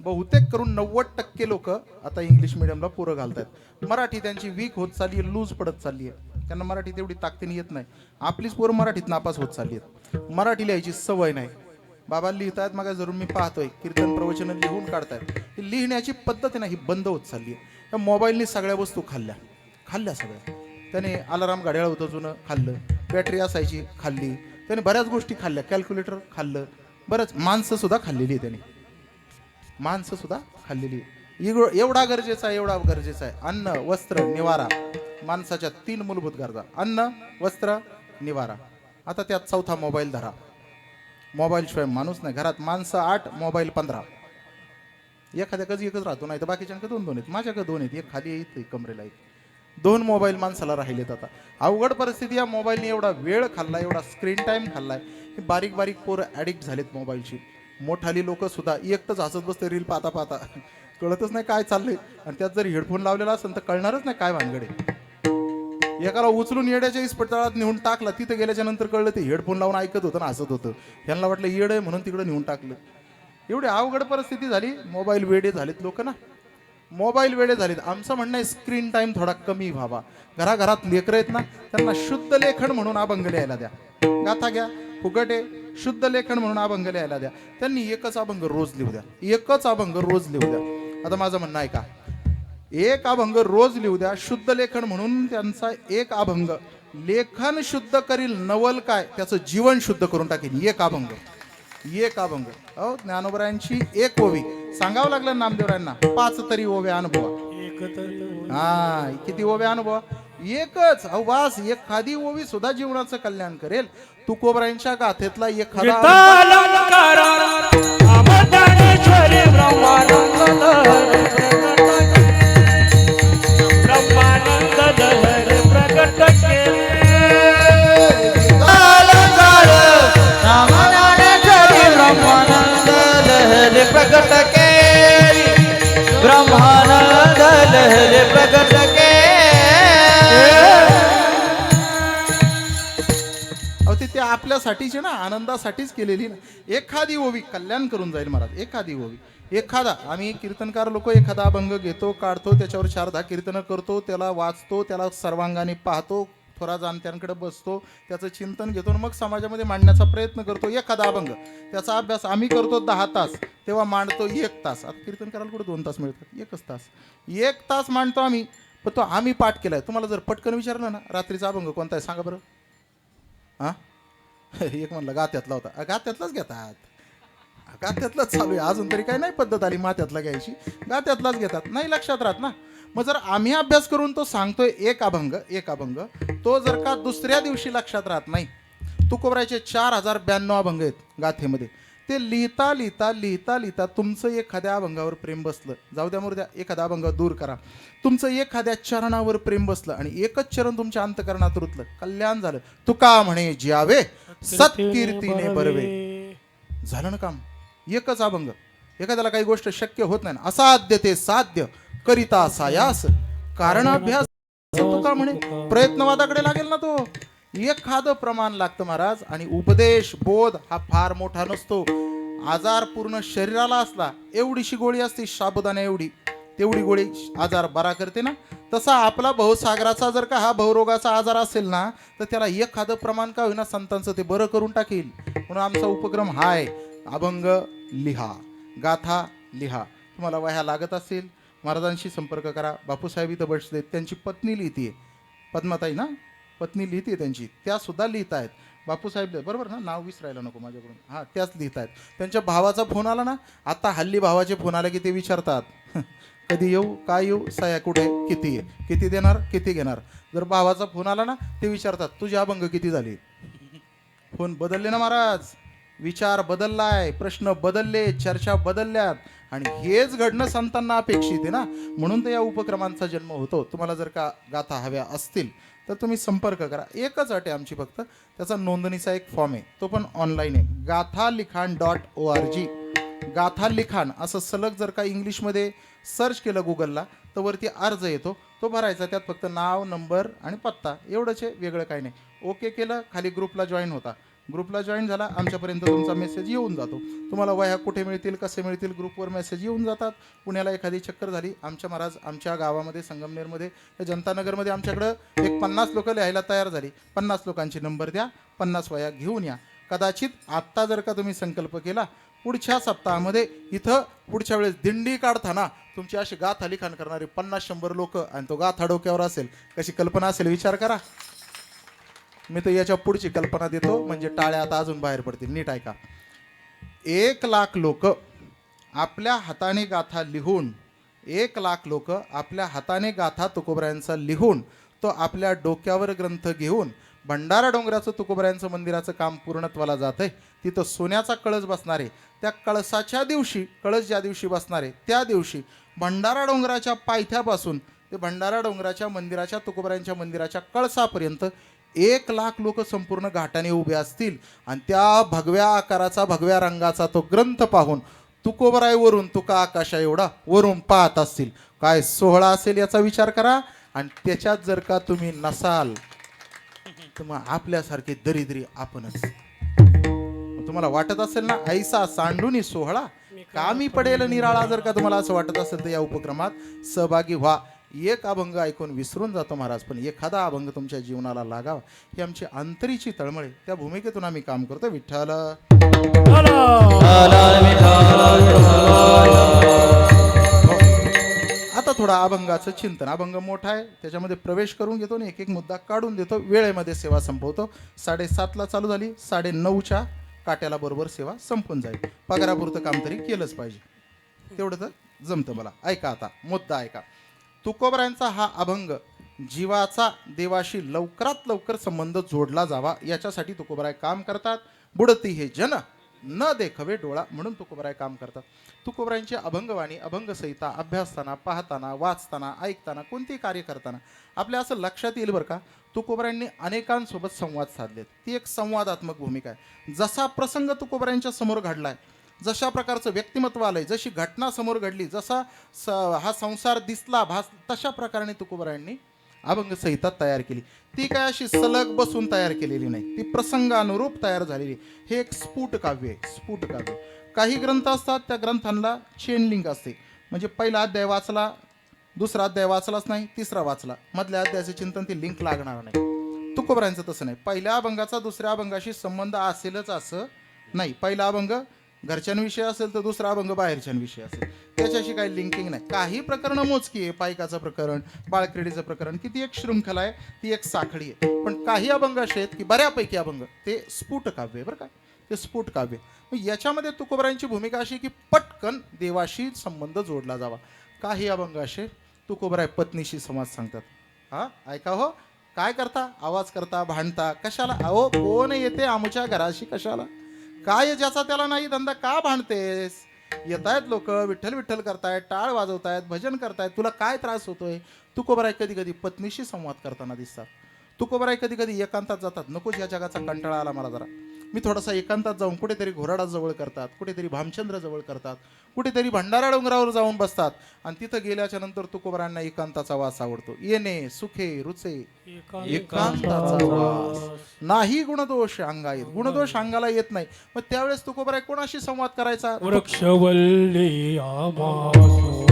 बहुतेक करून 90% लोक आता इंग्लिश मिडियमला पोरं घालतात. मराठी त्यांची वीक होत चालली आहे, लूज पडत चालली आहे. त्यांना मराठी तेवढी ताकदीने येत नाही. आपलीच पोरं मराठीत नापास होत चालली आहेत. मराठी लिहायची सवय नाही. बाबा लिहितायत, मग जरूर मी पाहतोय कीर्तन प्रवचन लिहून काढतायत. ही लिहिण्याची पद्धत आहे ना, ही बंद होत चालली आहे. त्या मोबाईलने सगळ्या वस्तू खाल्ल्या सगळ्या. त्याने अलाराम घड्याळ होतं जुनं, खाल्लं. बॅटरी असायची, खाल्ली. त्याने बऱ्याच गोष्टी खाल्ल्या, कॅल्क्युलेटर खाल्लं. बरंच माणसं सुद्धा खाल्लेली आहे त्याने, माणसं सुद्धा खाल्लेली आहे. एवढा गरजेचा आहे. अन्न, वस्त्र, निवारा. माणसाच्या 3 मूलभूत गरजा: अन्न, वस्त्र, निवारा. आता त्यात चौथा मोबाईल धरा. मोबाईल शिवाय माणूस नाही. घरात माणसं 8, मोबाईल 15. एखाद्याकडे एकच राहतो, नाही तर बाकीच्यांकडे 2 आहेत. माझ्याकडे 2 आहेत, एक खाली इथे कमरेला एक. 2 मोबाईल माणसाला राहिलेत. आता अवघड परिस्थिती. या मोबाईलने एवढा वेळ खाल्ला, एवढा स्क्रीन टाइम खाल्लाय. बारीक पोरं ॲडिक्ट झालेत मोबाईलची. मोठाली लोक सुद्धा एकटंच हसत बसते रील पाहता कळतच नाही काय चाललंय. आणि त्यात जर हेडफोन लावलेला असेल तर कळणारच नाही काय भानगडे. एकाला उचलून येड्याच्या इस्पितळात नेऊन टाकला, तिथं गेल्याच्या नंतर कळलं ते हेडफोन लावून ऐकत होतं ना हसत होतं. ह्यांना वाटलं येड आहे म्हणून तिकडे नेऊन टाकलं. एवढी अवघड परिस्थिती झाली. मोबाईल वेडे झालेत लोक ना, मोबाईल वेडे झालेत. आमचं म्हणणं आहे स्क्रीन टाइम थोडा कमी व्हावा. घराघरात लेकरं आहेत ना, त्यांना शुद्ध लेखन म्हणून अभंग लिहायला द्या. गाथा घ्या, फुकट आहे. शुद्ध लेखन म्हणून अभंग लिहायला द्या. त्यांनी एकच अभंग रोज लिहू द्या. आता माझं म्हणणं आहे का, एक अभंग रोज लिहू द्या. शुद्ध लेखन म्हणून त्यांचा एक अभंग लेखन शुद्ध करील, नवल काय त्याचं जीवन शुद्ध करून टाकेल. एक अभंग. अहो, ज्ञानोबरायांची एक ओवी सांगावं लागलं नामदेवरायांना, 5 तरी ओव्या अनुभवा. हा, किती ओव्या अनुभवा? एकच. अहो वास, एखादी ओवी सुद्धा जीवनाचं कल्याण करेल. तुकोबरायांच्या गाथेतला एखादा प्रगट केली, ब्रह्मानंद लहरी प्रगट ते आपल्यासाठीच ना, आनंदासाठीच केलेली ना. एखादी ओवी कल्याण करून जाईल महाराज. एखादी ओवी, एखादा, आम्ही कीर्तनकार लोक एखादा अभंग घेतो, काढतो, त्याच्यावर 4-10 कीर्तनं करतो, त्याला वाचतो, त्याला सर्वांगाने पाहतो, थोडा जाणत्यांकडे बसतो, त्याचं चिंतन घेतो, मग समाजामध्ये मांडण्याचा प्रयत्न करतो. एखादा अभंग, त्याचा अभ्यास आम्ही करतो 10 तास, तेव्हा मांडतो 1 तास. आता कीर्तन करायला कुठे 2 तास मिळतात? 1 तास. 1 तास मांडतो आम्ही. पण तो आम्ही पाठ केलाय. तुम्हाला जर पटकन विचारलं ना, रात्रीचा अभंग कोणता आहे सांगा बरं. हां, एक म्हणलं गात्यातला होता. गात्यातलाच घेतात, गात्यातलाच चालू आहे. अजून तरी काही नाही पद्धत आली मात्यातला घ्यायची, गात्यातलाच घेतात. नाही लक्षात राहत ना. मग जर आम्ही अभ्यास करून तो सांगतोय एक अभंग, तो जर का दुसऱ्या दिवशी लक्षात राहत नाही. तुकोबरायचे 4092 अभंग आहेत गाथेमध्ये. ते लिहिता लिहिता तुमचं एखाद्या अभंगावर प्रेम बसलं, जाऊ द्या मुर्द्या, एखादा अभंग दूर करा, तुमचं एखाद्या चरणावर प्रेम बसलं आणि एकच चरण तुमच्या अंतकरणात रुतलं, कल्याण झालं. तुका म्हणे ज्यावे सत्कीर्तीने बरवे. झालं ना काम. एकच अभंग. एखाद्याला काही गोष्ट शक्य होत नाही, असाध्य ते साध्य करिता सायास कारण अभ्यास तुका म्हणे प्रयत्नवादाकडे लागेल ना तो. एखादं प्रमाण लागतं महाराज. आणि उपदेश बोध हा फार मोठा नसतो. आजार पूर्ण शरीराला असला एवढीशी गोळी असते साबुदाणा एवढी, तेवढी गोळी आजार बरा करते ना. तसा आपला भवसागराचा जर का हा भवरोगाचा आजार असेल ना तर त्याला एखादं प्रमाण का होईना संतांचं ते बरं करून टाकेल. म्हणून आमचा उपक्रम हा आहे, अभंग लिहा, गाथा लिहा. तुम्हाला वह्या लागत असेल महाराजांशी संपर्क करा. बापूसाहेब इथं बसलेत, त्यांची पत्नी लिहितीये, पद्माताई ना, पत्नी लिहिते त्यांची, त्या सुद्धा लिहित आहेत. बापूसाहेब बरोबर ना, नाव विसरायला नको माझ्याकडून. हां, त्याच लिहित आहेत. त्यांच्या भावाचा फोन आला ना, आता हल्ली भावाचे फोन आले की ते विचारतात कधी येऊ, काय येऊ, सया कुठे, किती आहे, किती देणार, किती घेणार. जर भावाचा फोन आला ना ते विचारतात तुझे अभंग किती झाले. फोन बदलले ना महाराज, विचार बदललाय, प्रश्न बदलले, चर्चा बदलल्यात. आणि हेच घडणं संतांना अपेक्षित आहे ना. म्हणून तर या उपक्रमांचा जन्म होतो. तुम्हाला जर का गाथा हव्या असतील तर तुम्ही संपर्क करा. एकच अट आहे आमची फक्त, त्याचा नोंदणीचा एक फॉर्म आहे, तो पण ऑनलाईन आहे, gathalikhn.org. गाथा लिखाण असं सलग जर का इंग्लिशमध्ये सर्च केलं गुगलला तर वरती अर्ज येतो, तो भरायचा. त्यात फक्त नाव, नंबर आणि पत्ता एवढंच आहे, वेगळं काही नाही. ओके केलं, खाली ग्रुपला जॉईन होता. ग्रुपला जॉईन झाला, आमच्यापर्यंत तुमचा मेसेज येऊन जातो. तुम्हाला वह्या कुठे मिळतील, कसे मिळतील, ग्रुपवर मेसेज येऊन जातात. पुण्याला एखादी चक्कर झाली, आमच्या महाराज आमच्या गावामध्ये संगमनेरमध्ये जनतानगरमध्ये आमच्याकडं एक 50 लोक लिहायला तयार झाली. 50 लोकांची नंबर द्या, 50 वह्या घेऊन या. कदाचित आत्ता जर का तुम्ही संकल्प केला, पुढच्या सप्ताहामध्ये इथं पुढच्या वेळेस दिंडी काढताना तुमची अशी गाथा लिखाण करणारे 50-100 लोक आणि तो गाथा डोक्यावर असेल, कशी कल्पना असेल विचार करा. मी तर याच्या पुढची कल्पना देतो, म्हणजे टाळ्या आता अजून बाहेर पडतील. नीट ऐका. 1,00,000 लोक आपल्या हाताने गाथा लिहून, 1,00,000 लोक आपल्या हाताने गाथा तुकोबरायांचा लिहून तो आपल्या डोक्यावर ग्रंथ घेऊन भंडारा डोंगराचं तुकोबरायांचं मंदिराचं काम पूर्णत्वाला जात आहे. तिथं सोन्याचा कळस बसणार आहे. त्या कळसाच्या दिवशी, कळस ज्या दिवशी बसणार आहे त्या दिवशी भंडारा डोंगराच्या पायथ्यापासून ते भंडारा डोंगराच्या मंदिराच्या तुकोबरायांच्या मंदिराच्या कळसापर्यंत 1,00,000 लोक संपूर्ण घाटाने उभे असतील. आणि त्या भगव्या आकाराचा, भगव्या रंगाचा तो ग्रंथ पाहून तुकोबराईवरून तुका आकाशा एवढा वरून पाहत असतील. काय सोहळा असेल याचा विचार करा. आणि त्याच्यात जर का तुम्ही नसाल तर मग आपल्यासारखे दरिद्री आपणच. तुम्हाला वाटत असेल ना ऐसा सांडूनी सोहळा कामी पडेल निराळा, जर का तुम्हाला असं वाटत असेल तर या उपक्रमात सहभागी व्हा. एक अभंग ऐकून विसरून जातो महाराज, पण एखादा अभंग तुमच्या जीवनाला लागावा ही आमची अंतरीची तळमळे. त्या भूमिकेतून आम्ही काम करतो. विठ्ठल आता थोडा अभंगाचं चिंतन. अभंग मोठा आहे, त्याच्यामध्ये प्रवेश करून घेतो आणि एक एक मुद्दा काढून देतो. वेळेमध्ये सेवा संपवतो. 7:30ला चालू झाली, 9:30च्या काट्याला बरोबर सेवा संपून जाईल. पगारापुरतं काम तरी केलंच पाहिजे, तेवढं तर जमतं मला. ऐका आता मुद्दा ऐका. तुकोबरायांचा हा अभंग जीवाचा देवाशी लवकरात लवकर संबंध जोडला जावा याच्यासाठी तुकोबराय काम करतात. बुडती हे जन न देखवे डोळा म्हणून तुकोबराय काम करतात. तुकोबरायांची अभंगवाणी, अभंगसंहिता अभ्यासताना, पाहताना, वाचताना, ऐकताना, कोणतेही कार्य करताना आपल्या असं लक्षात येईल बरं का, तुकोबरायांनी अनेकांसोबत संवाद साधलेत. ती एक संवादात्मक भूमिका आहे. जसा प्रसंग तुकोबरायांच्या समोर घडलाय, जशा प्रकारचं व्यक्तिमत्व आलंय, जशी घटना समोर घडली, जसा हा संसार दिसला भास, तशा प्रकारे तुकोबरायांनी अभंगसंहिता तयार केली. ती काय अशी सलग बसून तयार केलेली नाही, ती प्रसंगानुरूप तयार झालेली. हे एक स्फुट काव्य आहे, स्फुट काव्य. काही ग्रंथ असतात त्या ग्रंथांना चेन लिंक असते, म्हणजे पहिला अध्याय वाचला, दुसरा अध्याय वाचलाच नाही, तिसरा वाचला, मधल्या अध्यायाचे चिंतन ती लिंक लागणार नाही. तुकोबरायांचं तसं नाही. पहिल्या अभंगाचा दुसऱ्या अभंगाशी संबंध असेलच असं नाही. पहिला अभंग घरच्यांविषयी असेल तर दुसरा अभंग बाहेरच्यांविषयी असेल, त्याच्याशी काही लिंकिंग नाही. काही प्रकरणं मोजकी आहे, पायकाचं प्रकरण, बाळक्रीडेचं प्रकरण, किती एक शृंखला आहे, ती एक साखळी आहे. पण काही अभंग असे आहेत की बऱ्यापैकी अभंग ते स्फुट काव्य आहे बरं का, ते स्फुट काव्य. मग याच्यामध्ये तुकोबरायांची भूमिका अशी की पटकन देवाशी संबंध जोडला जावा. काही अभंग असे तुकोबराय पत्नीशी संवाद सांगतात. हा ऐका हो, काय करता, आवाज करता, भांडता कशाला, अहो कोण येते आमच्या घराशी कशाला, काय ज्याचा त्याला नाही धंदा, का भांडतेस, येतायत लोक, विठ्ठल विठ्ठल करतायत, टाळ वाजवतायत, भजन करतायत, तुला काय त्रास होतोय. तुकोबराय कधी कधी पत्नीशी संवाद करताना दिसतात. तुकोबराय कधी कधी एकांतात जातात, नको या जगाचा कंटाळा आला मला जरा, मी थोडासा एकांतात जाऊन कुठेतरी घोराडा जवळ करतात, कुठेतरी भामचंद्र जवळ करतात, कुठेतरी भंडारा डोंगरावर जाऊन बसतात आणि तिथं गेल्याच्या नंतर तुकोबरांना एकांताचा वास आवडतो. येणे सुखे रुचे एकांताचा वास, नाही गुणदोष अंगायत. गुणदोष अंगाला येत नाही. मग त्यावेळेस तुकोबराय कोणाशी संवाद करायचा? वृक्षवल्ली आमासो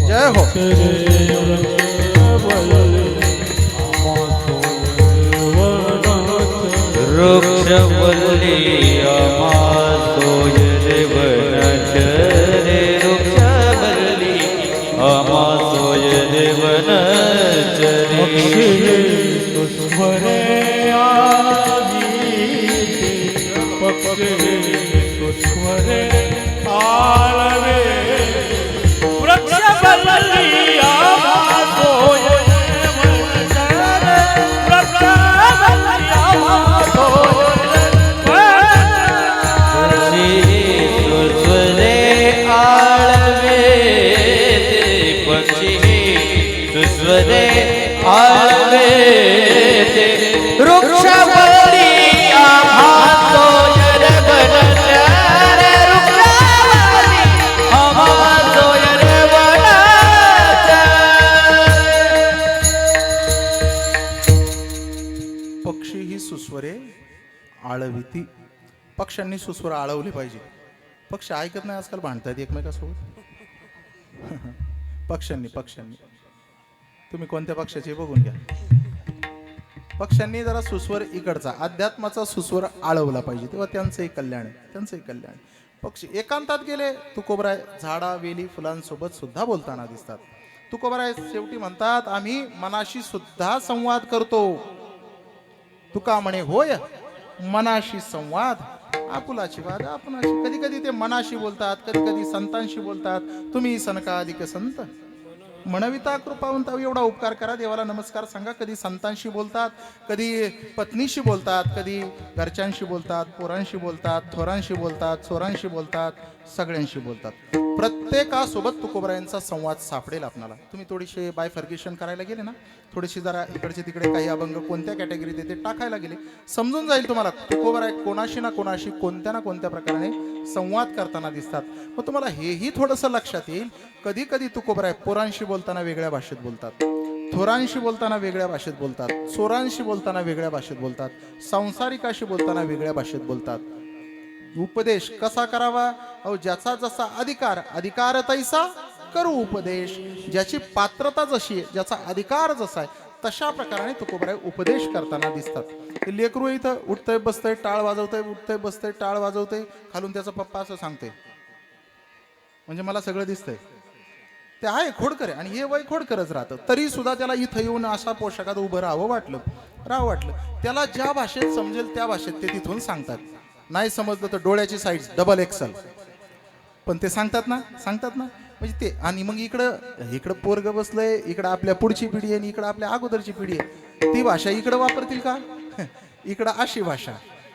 जय हो. वृक्षवल्ली आमासोय देवनचरे वृक्षवल्ली आमासोय देवनचरे सुस्वरे आगीते पक्षे सुस्वरे आलवे वृक्षवल्ली आमासोय देवनचरे वृक्षवल्ली सुस्वरे आळवे ते पक्षी सुस्वरे आळवे ते वृक्षवल्ली आमासोय देवनचरे वृक्षवल्ली आमासोय देवनचरे. पक्षी ही सुस्वरे आळविती. पक्ष्यांनी सुस्वर आळवली पाहिजे. पक्ष ऐकत नाही आजकाल, भांडतात एकमेकासोबत. पक्ष्यांनी तुम्ही कोणत्या पक्षाचे बघून घ्या. पक्ष्यांनी जरा सुस्वर इकडचा अध्यात्माचा सुस्वर आळवला पाहिजे, तेव्हा त्यांचंही कल्याण आहे, त्यांचंही कल्याण. पक्षी एकांतात गेले. तुकोबराय झाडा वेली फुलांसोबत सुद्धा बोलताना दिसतात. तुकोबराय शेवटी म्हणतात, आम्ही मनाशी सुद्धा संवाद करतो. तुका म्हणे होय मनाशी संवाद आपुलाची वाद आपणाशी. कधी कधी ते मनाशी बोलतात, कधी कधी संतांशी बोलतात. तुम्ही सनकाधिक संत म्हणविता कृपावंत. एवढा उपकार करा, देवाला नमस्कार सांगा. कधी संतांशी बोलतात, कधी पत्नीशी बोलतात, कधी घरच्यांशी बोलतात, पोरांशी बोलतात, थोरांशी बोलतात, चोरांशी बोलतात, सगळ्यांशी बोलतात. प्रत्येकासोबत तुकोबरायांचा संवाद सापडेल आपल्याला. तुम्ही थोडीशी बायफर्गेशन करायला गेले ना, थोडीशी जरा इकडचे तिकडे काही अभंग कोणत्या कॅटेगरीत येते टाकायला गेले, समजून जाईल तुम्हाला तुकोबराय कोणाशी ना कोणाशी कोणत्या ना कोणत्या प्रकारे संवाद करताना दिसतात. मग तुम्हाला हेही थोडंसं लक्षात येईल. कधी कधी तुकोबराय पोरांशी बोलताना वेगळ्या भाषेत बोलतात, थोरांशी बोलताना वेगळ्या भाषेत बोलतात, चोरांशी बोलताना वेगळ्या भाषेत बोलतात, सांसारिकाशी बोलताना वेगळ्या भाषेत बोलतात. उपदेश कसा करावा? अहो, ज्याचा जसा अधिकार तैसा करू उपदेश. ज्याची पात्रता जशी आहे, ज्याचा अधिकार जसा आहे, तशा प्रकारे तुकोबराय उपदेश करताना दिसतात. लेकरू इथं उठतंय बसतंय टाळ वाजवतंय, उठतंय बसतंय टाळ वाजवतंय, खालून त्याचा पप्पा असं सांगतोय, म्हणजे मला सगळं दिसतंय. ते आहे खोडकर आहे आणि हे वय खोडकरच राहतं. तरी सुद्धा त्याला इथं येऊन अशा पोशाखात उभं राहावं वाटलं. त्याला ज्या भाषेत समजेल त्या भाषेत ते तिथून सांगतात. नाही समजलं तर डोळ्याची साईज डबल एक्सल, पण ते सांगतात ना म्हणजे ते. आणि मग इकडं पोरग बसलंय, इकडं आपल्या पुढची पिढी आहे आणि इकडं आपल्या अगोदरची पिढी आहे. ती भाषा इकडं वापरतील का? इकडं अशी भाषा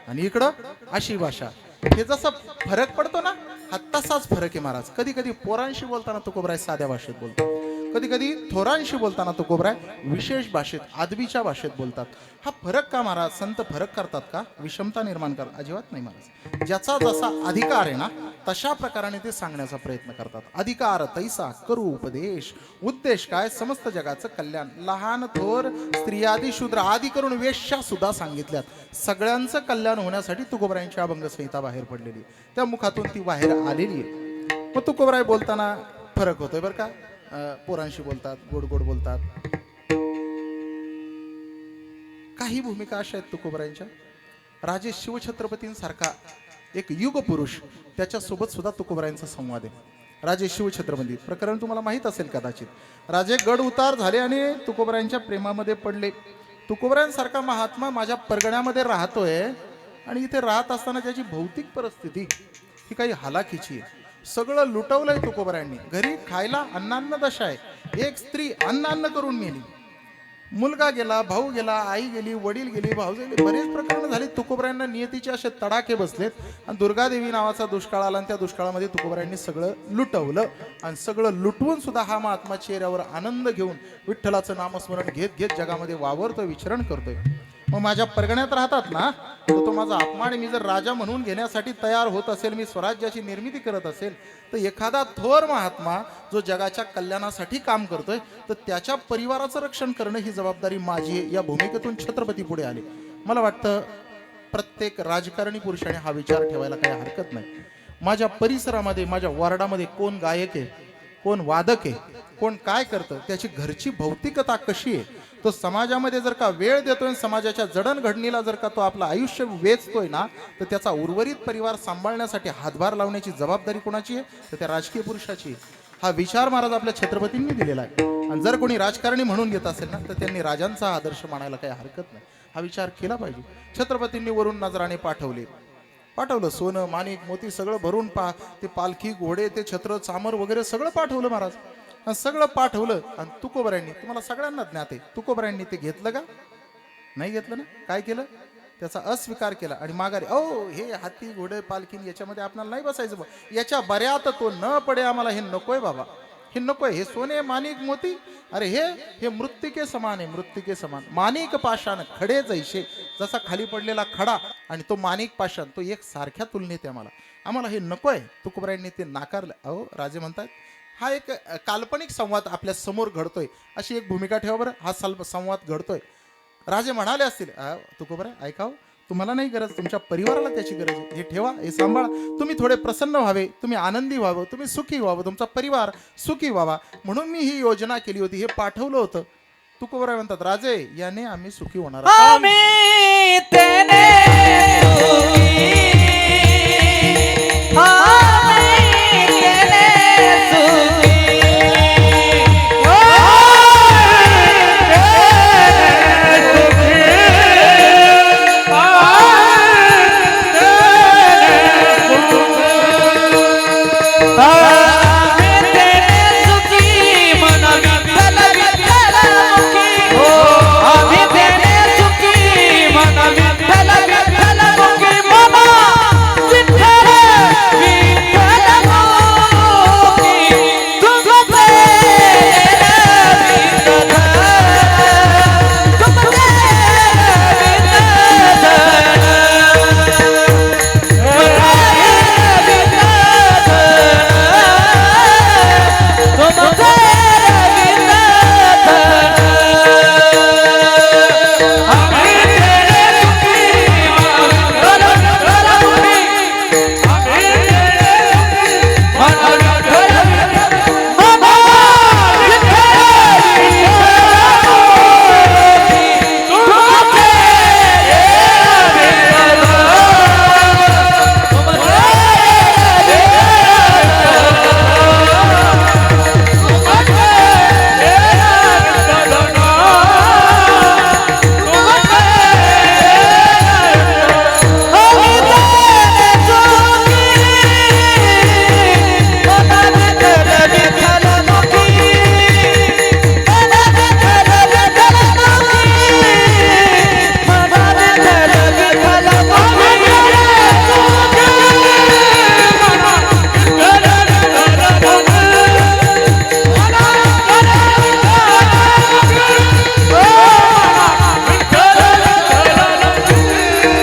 आणि इकडं अशी भाषा. हे जसा फरक पडतो ना, हा तसाच फरक आहे महाराज. कधी कधी पोरांशी बोलताना तुकोबराय साध्या भाषेत बोलतो, कधी कधी थोरांशी बोलताना तुकोबराय विशेष भाषेत आदबीच्या भाषेत बोलतात. हा फरक का महाराज? संत फरक करतात का? विषमता निर्माण करतात? अजिबात नाही महाराज. ज्याचा जसा अधिकार आहे ना, तशा प्रकाराने ते सांगण्याचा प्रयत्न करतात. अधिकार तैसा करू उपदेश. उद्देश काय? समस्त जगाचं कल्याण. लहान थोर स्त्रियादी शूद्र आदी करून वेश्या सुद्धा सांगितल्यात. सगळ्यांचं कल्याण होण्यासाठी तुकोबरायांची अभंग संहिता बाहेर पडलेली, त्या मुखातून ती बाहेर आलेली आहे. मग तुकोबराय बोलताना फरक होतोय बरं का. पोरांशी बोलतात, गोड गोड बोलतात. काही भूमिका अशा आहेत तुकोबरायांच्या. राजे शिवछत्रपतींसारखा एक युग पुरुष, त्याच्यासोबत सुद्धा तुकोबरायांचा संवाद आहे. राजे शिवछत्रपती प्रकरण तुम्हाला माहीत असेल कदाचित. राजे गड उतार झाले आणि तुकोबरायांच्या प्रेमामध्ये पडले. तुकोबरायांसारखा महात्मा माझ्या परगण्यामध्ये राहतोय आणि इथे राहत असताना त्याची भौतिक परिस्थिती ही काही हालाखीची आहे. सगळं लुटवलंय तुकोबरायांनी. घरी खायला अन्नान्न दशा आहे. एक स्त्री अन्नान्न करून मेली. मुलगा गेला, भाऊ गेला, आई गेली, वडील गेली, भाऊ गेले. बरेच प्रकरण झाले. तुकोबरायांना नियतीचे असे तडाखे बसलेत आणि दुर्गादेवी नावाचा दुष्काळ आला आणि त्या दुष्काळामध्ये तुकोबरायांनी सगळं लुटवलं. आणि सगळं लुटवून सुद्धा हा महात्मा चेहऱ्यावर आनंद घेऊन विठ्ठलाचं नामस्मरण घेत घेत जगामध्ये वावरतोय, विचरण करतोय. मग माझ्या परगण्यात राहतात ना, तर तो माझा अपमान मी जर राजा म्हणून घेण्यासाठी तयार होत असेल, मी स्वराज्याची निर्मिती करत असेल, तर एखादा थोर महात्मा जो जगाच्या कल्याणासाठी काम करतोय, तर त्याच्या परिवाराचं रक्षण करणं ही जबाबदारी माझी आहे. या भूमिकेतून छत्रपती पुढे आले. मला वाटतं प्रत्येक राजकारणी पुरुषाने हा विचार ठेवायला काही हरकत नाही. माझ्या परिसरामध्ये, माझ्या वॉर्डामध्ये कोण गायक आहे, कोण वादक आहे, कोण काय करतं, त्याची घरची भौतिकता कशी आहे, तो समाजामध्ये जर का वेळ देतोय, समाजाच्या जडणघडणीला जर का तो आपलं आयुष्य वेचतोय ना, तर त्याचा उर्वरित परिवार सांभाळण्यासाठी हातभार लावण्याची जबाबदारी कोणाची आहे? तर त्या राजकीय पुरुषाची आहे. हा विचार महाराज आपल्या छत्रपतींनी दिलेला आहे. आणि जर कोणी राजकारणी म्हणून घेत असेल ना, तर त्यांनी राजांचा आदर्श मानायला काही हरकत नाही. हा विचार केला पाहिजे. छत्रपतींनी वरून नजराणे पाठवलं सोनं माणिक मोती सगळं भरून ते पालखी घोडे ते छत्र चामर वगैरे सगळं पाठवलं महाराज. आणि सगळं पाठवलं आणि तुकोबऱ्यांनी, तुम्हाला सगळ्यांना ज्ञात आहे, तुकोबऱ्यांनी ते घेतलं का? नाही घेतलं ना. काय केलं? त्याचा अस्वीकार केला आणि माघारी, हे हाती घोडे पालखी याच्यामध्ये आपल्याला नाही बसायचं, याच्या बऱ्यात तो न पडे, आम्हाला हे नकोय बाबा, हे नकोय. हे सोने माणिक मोती, अरे हे मृत्तिके समान आहे, मृत्तिके समान. माणिक पाषाण खडे जैसे, जसा खाली पडलेला खडा आणि तो माणिक पाषाण, तो एक सारख्या तुलनेत आम्हाला हे नकोय. तुकोबऱ्यांनी ते नाकारलं. राजे म्हणतात हा एक काल्पनिक संवाद आपल्या समोर घडतोय, अशी एक भूमिका ठेवा बरं. हा संवाद घडतोय. राजे म्हणाले असतील, तुकोबरा ऐकावं, तुम्हाला नाही गरज, तुमच्या परिवाराला त्याची गरज आहे, हे ठेवा, हे सांभाळा, तुम्ही थोडे प्रसन्न व्हावे, तुम्ही आनंदी व्हावं, तुम्ही सुखी व्हावं, तुमचा परिवार सुखी व्हावा, म्हणून मी ही योजना केली होती, हे पाठवलं होतं. तुकोबरा म्हणतात, राजे याने आम्ही सुखी होणार. आम्ही तेने सुखी, आम्ही तेने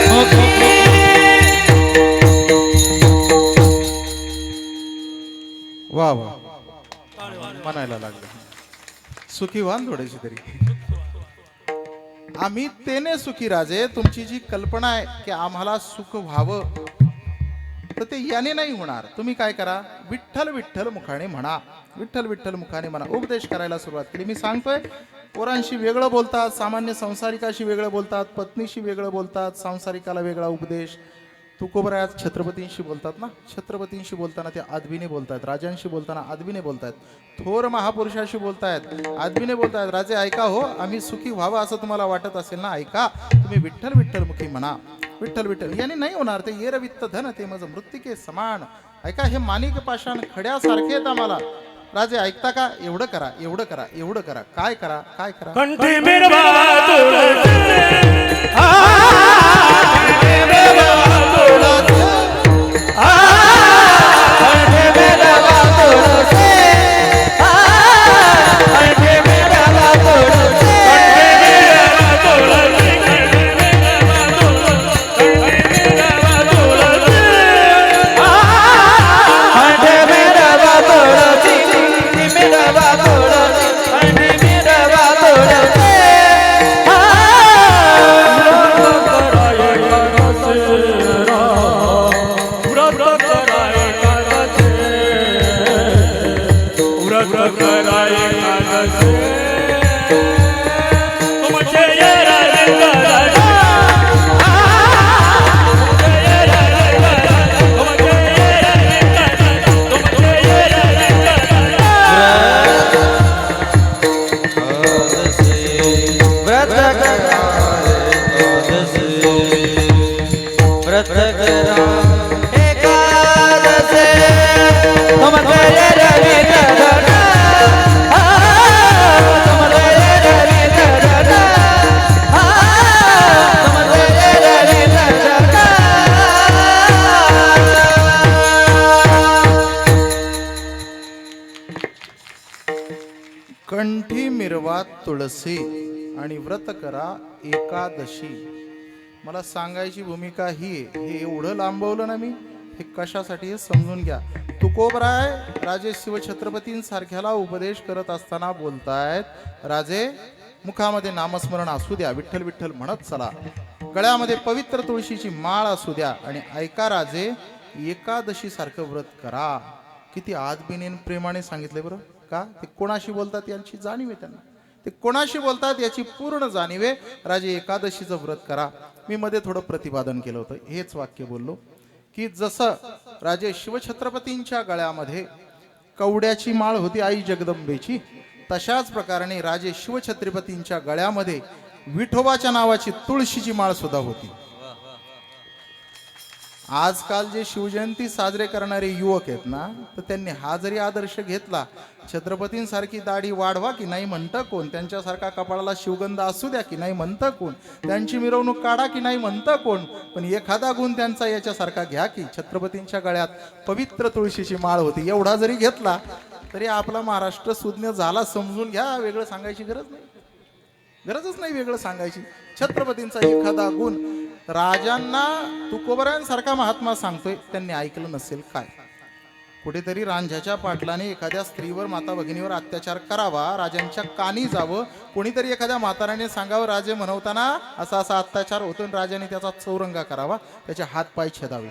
सुखी, वा वा म्हणायला लागलं. सुखी व्हा थोडेशी तरी. आम्ही तेने सुखी राजे, तुमची जी कल्पना आहे की आम्हाला सुख व्हावं, तर ते याने नाही होणार. तुम्ही काय करा, विठ्ठल विठ्ठल मुखाने म्हणा, विठ्ठल विठ्ठल मुखाने म्हणा. उपदेश करायला सुरुवात केली. मी सांगतोय, पोरांशी वेगळं बोलतात, सामान्य संसारिकाशी वेगळं बोलतात, पत्नीशी वेगळं बोलतात, संसारिकाला वेगळा उपदेश. तुकोबरा आज छत्रपतींशी बोलतात ना, छत्रपतींशी बोलताना ते आदबीने बोलतायत, राजांशी बोलताना आदबीने बोलतायत, थोर महापुरुषाशी बोलतायत, आदबीने बोलतायत. राजे ऐका हो, आम्ही सुखी व्हावं असं तुम्हाला वाटत असेल ना, ऐका, तुम्ही विठ्ठल विठ्ठल मुखी म्हणा, विठ्ठल विठ्ठल. याने नाही होणार. ते येरवित्त धन ते माझं मृत्तिके समान. ऐका, हे माणिक पाषाण खड्यासारखे आहेत आम्हाला. राजे ऐकता का? एवढं करा, एवढं करा, एवढं करा. काय करा, काय करा? कंठी मिरवा तुमचे रंग दादा व्रत करा एकादशी तुम गए रवि दरना तुम गए रवि दरना तुम गए रवि दरना कंठी मिरवा तुळसी आणि व्रत करा एकादशी. मला सांगायची भूमिका ही आहे. हे एवढं लांबवलं ना मी, हे कशासाठी हे समजून घ्या. तुकोबराय राजे शिवछत्रपतींसारख्याला उपदेश करत असताना बोलतायत, राजे मुखामध्ये नामस्मरण असू द्या, विठ्ठल विठ्ठल म्हणत चला, गळ्यामध्ये पवित्र तुळशीची माळ असू द्या, आणि ऐका राजे एकादशी सारखं व्रत करा. किती आदबीने प्रेमाने सांगितले बरं का. ते कोणाशी बोलतात यांची जाणीव आहे त्यांना, ते कोणाशी बोलतात याची पूर्ण जाणीव आहे. राजे एकादशीचं व्रत करा. मी मध्ये थोडं प्रतिपादन केलं होतं, हेच वाक्य बोललो की जसं राजे शिवछत्रपतींच्या गळ्यामध्ये कवड्याची माळ होती आई जगदंबेची, तशाच प्रकारे राजे शिवछत्रपतींच्या गळ्यामध्ये विठोबाच्या नावाची तुळशीची माळ सुद्धा होती. आजकाल जे शिवजयंती साजरे करणारे युवक आहेत ना, तर त्यांनी हा जरी आदर्श घेतला, छत्रपतींसारखी दाढी वाढवा की नाही म्हणतं कोण, त्यांच्यासारखा कपाळाला शिवगंध असू द्या की नाही म्हणतं कोण, त्यांची मिरवणूक काढा की नाही म्हणतं कोण, पण एखादा गुण त्यांचा याच्यासारखा घ्या की छत्रपतींच्या गळ्यात पवित्र तुळशीची माळ होती. एवढा जरी घेतला तरी आपला महाराष्ट्र सुज्ञ झाला समजून घ्या. वेगळं सांगायची गरजच नाही वेगळं सांगायची. छत्रपतींचा एखादा गुण राजांना तुकोबरायांसारखा महात्मा सांगतोय, त्यांनी ऐकलं नसेल काय. कुठेतरी रांझ्याच्या पाटलाने एखाद्या स्त्रीवर माता भगिनीवर अत्याचार करावा, राजांच्या कानी जावं, कोणीतरी एखाद्या म्हाताऱ्याने सांगावं राजे म्हणवताना असा असा अत्याचार होतो, राजाने त्याचा चौरंगा करावा, त्याचे हात पाय छेदावे,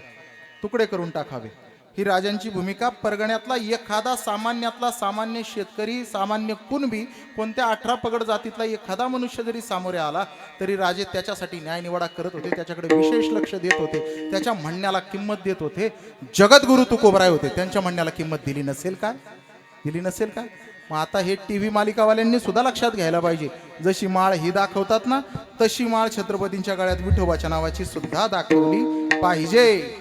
तुकडे करून टाकावे. ही राजांची भूमिका. परगण्यातला एखादा सामान्यातला सामान्य शेतकरी, सामान्य कुणबी, कोणत्या 18 पगड जातीतला एखादा मनुष्य जरी सामोरे आला तरी राजे त्याच्यासाठी न्यायनिवाडा करत होते, त्याच्याकडे विशेष लक्ष देत होते, त्याच्या म्हणण्याला किंमत देत होते. जगद्गुरु तुकोबराय होते, त्यांच्या म्हणण्याला किंमत दिली नसेल काय? मग आता हे टीव्ही मालिकावाल्यांनी सुद्धा लक्षात घ्यायला पाहिजे. जशी माळ ही दाखवतात ना, तशी माळ छत्रपतींच्या गळ्यात विठोबाच्या नावाची सुद्धा दाखवली पाहिजे.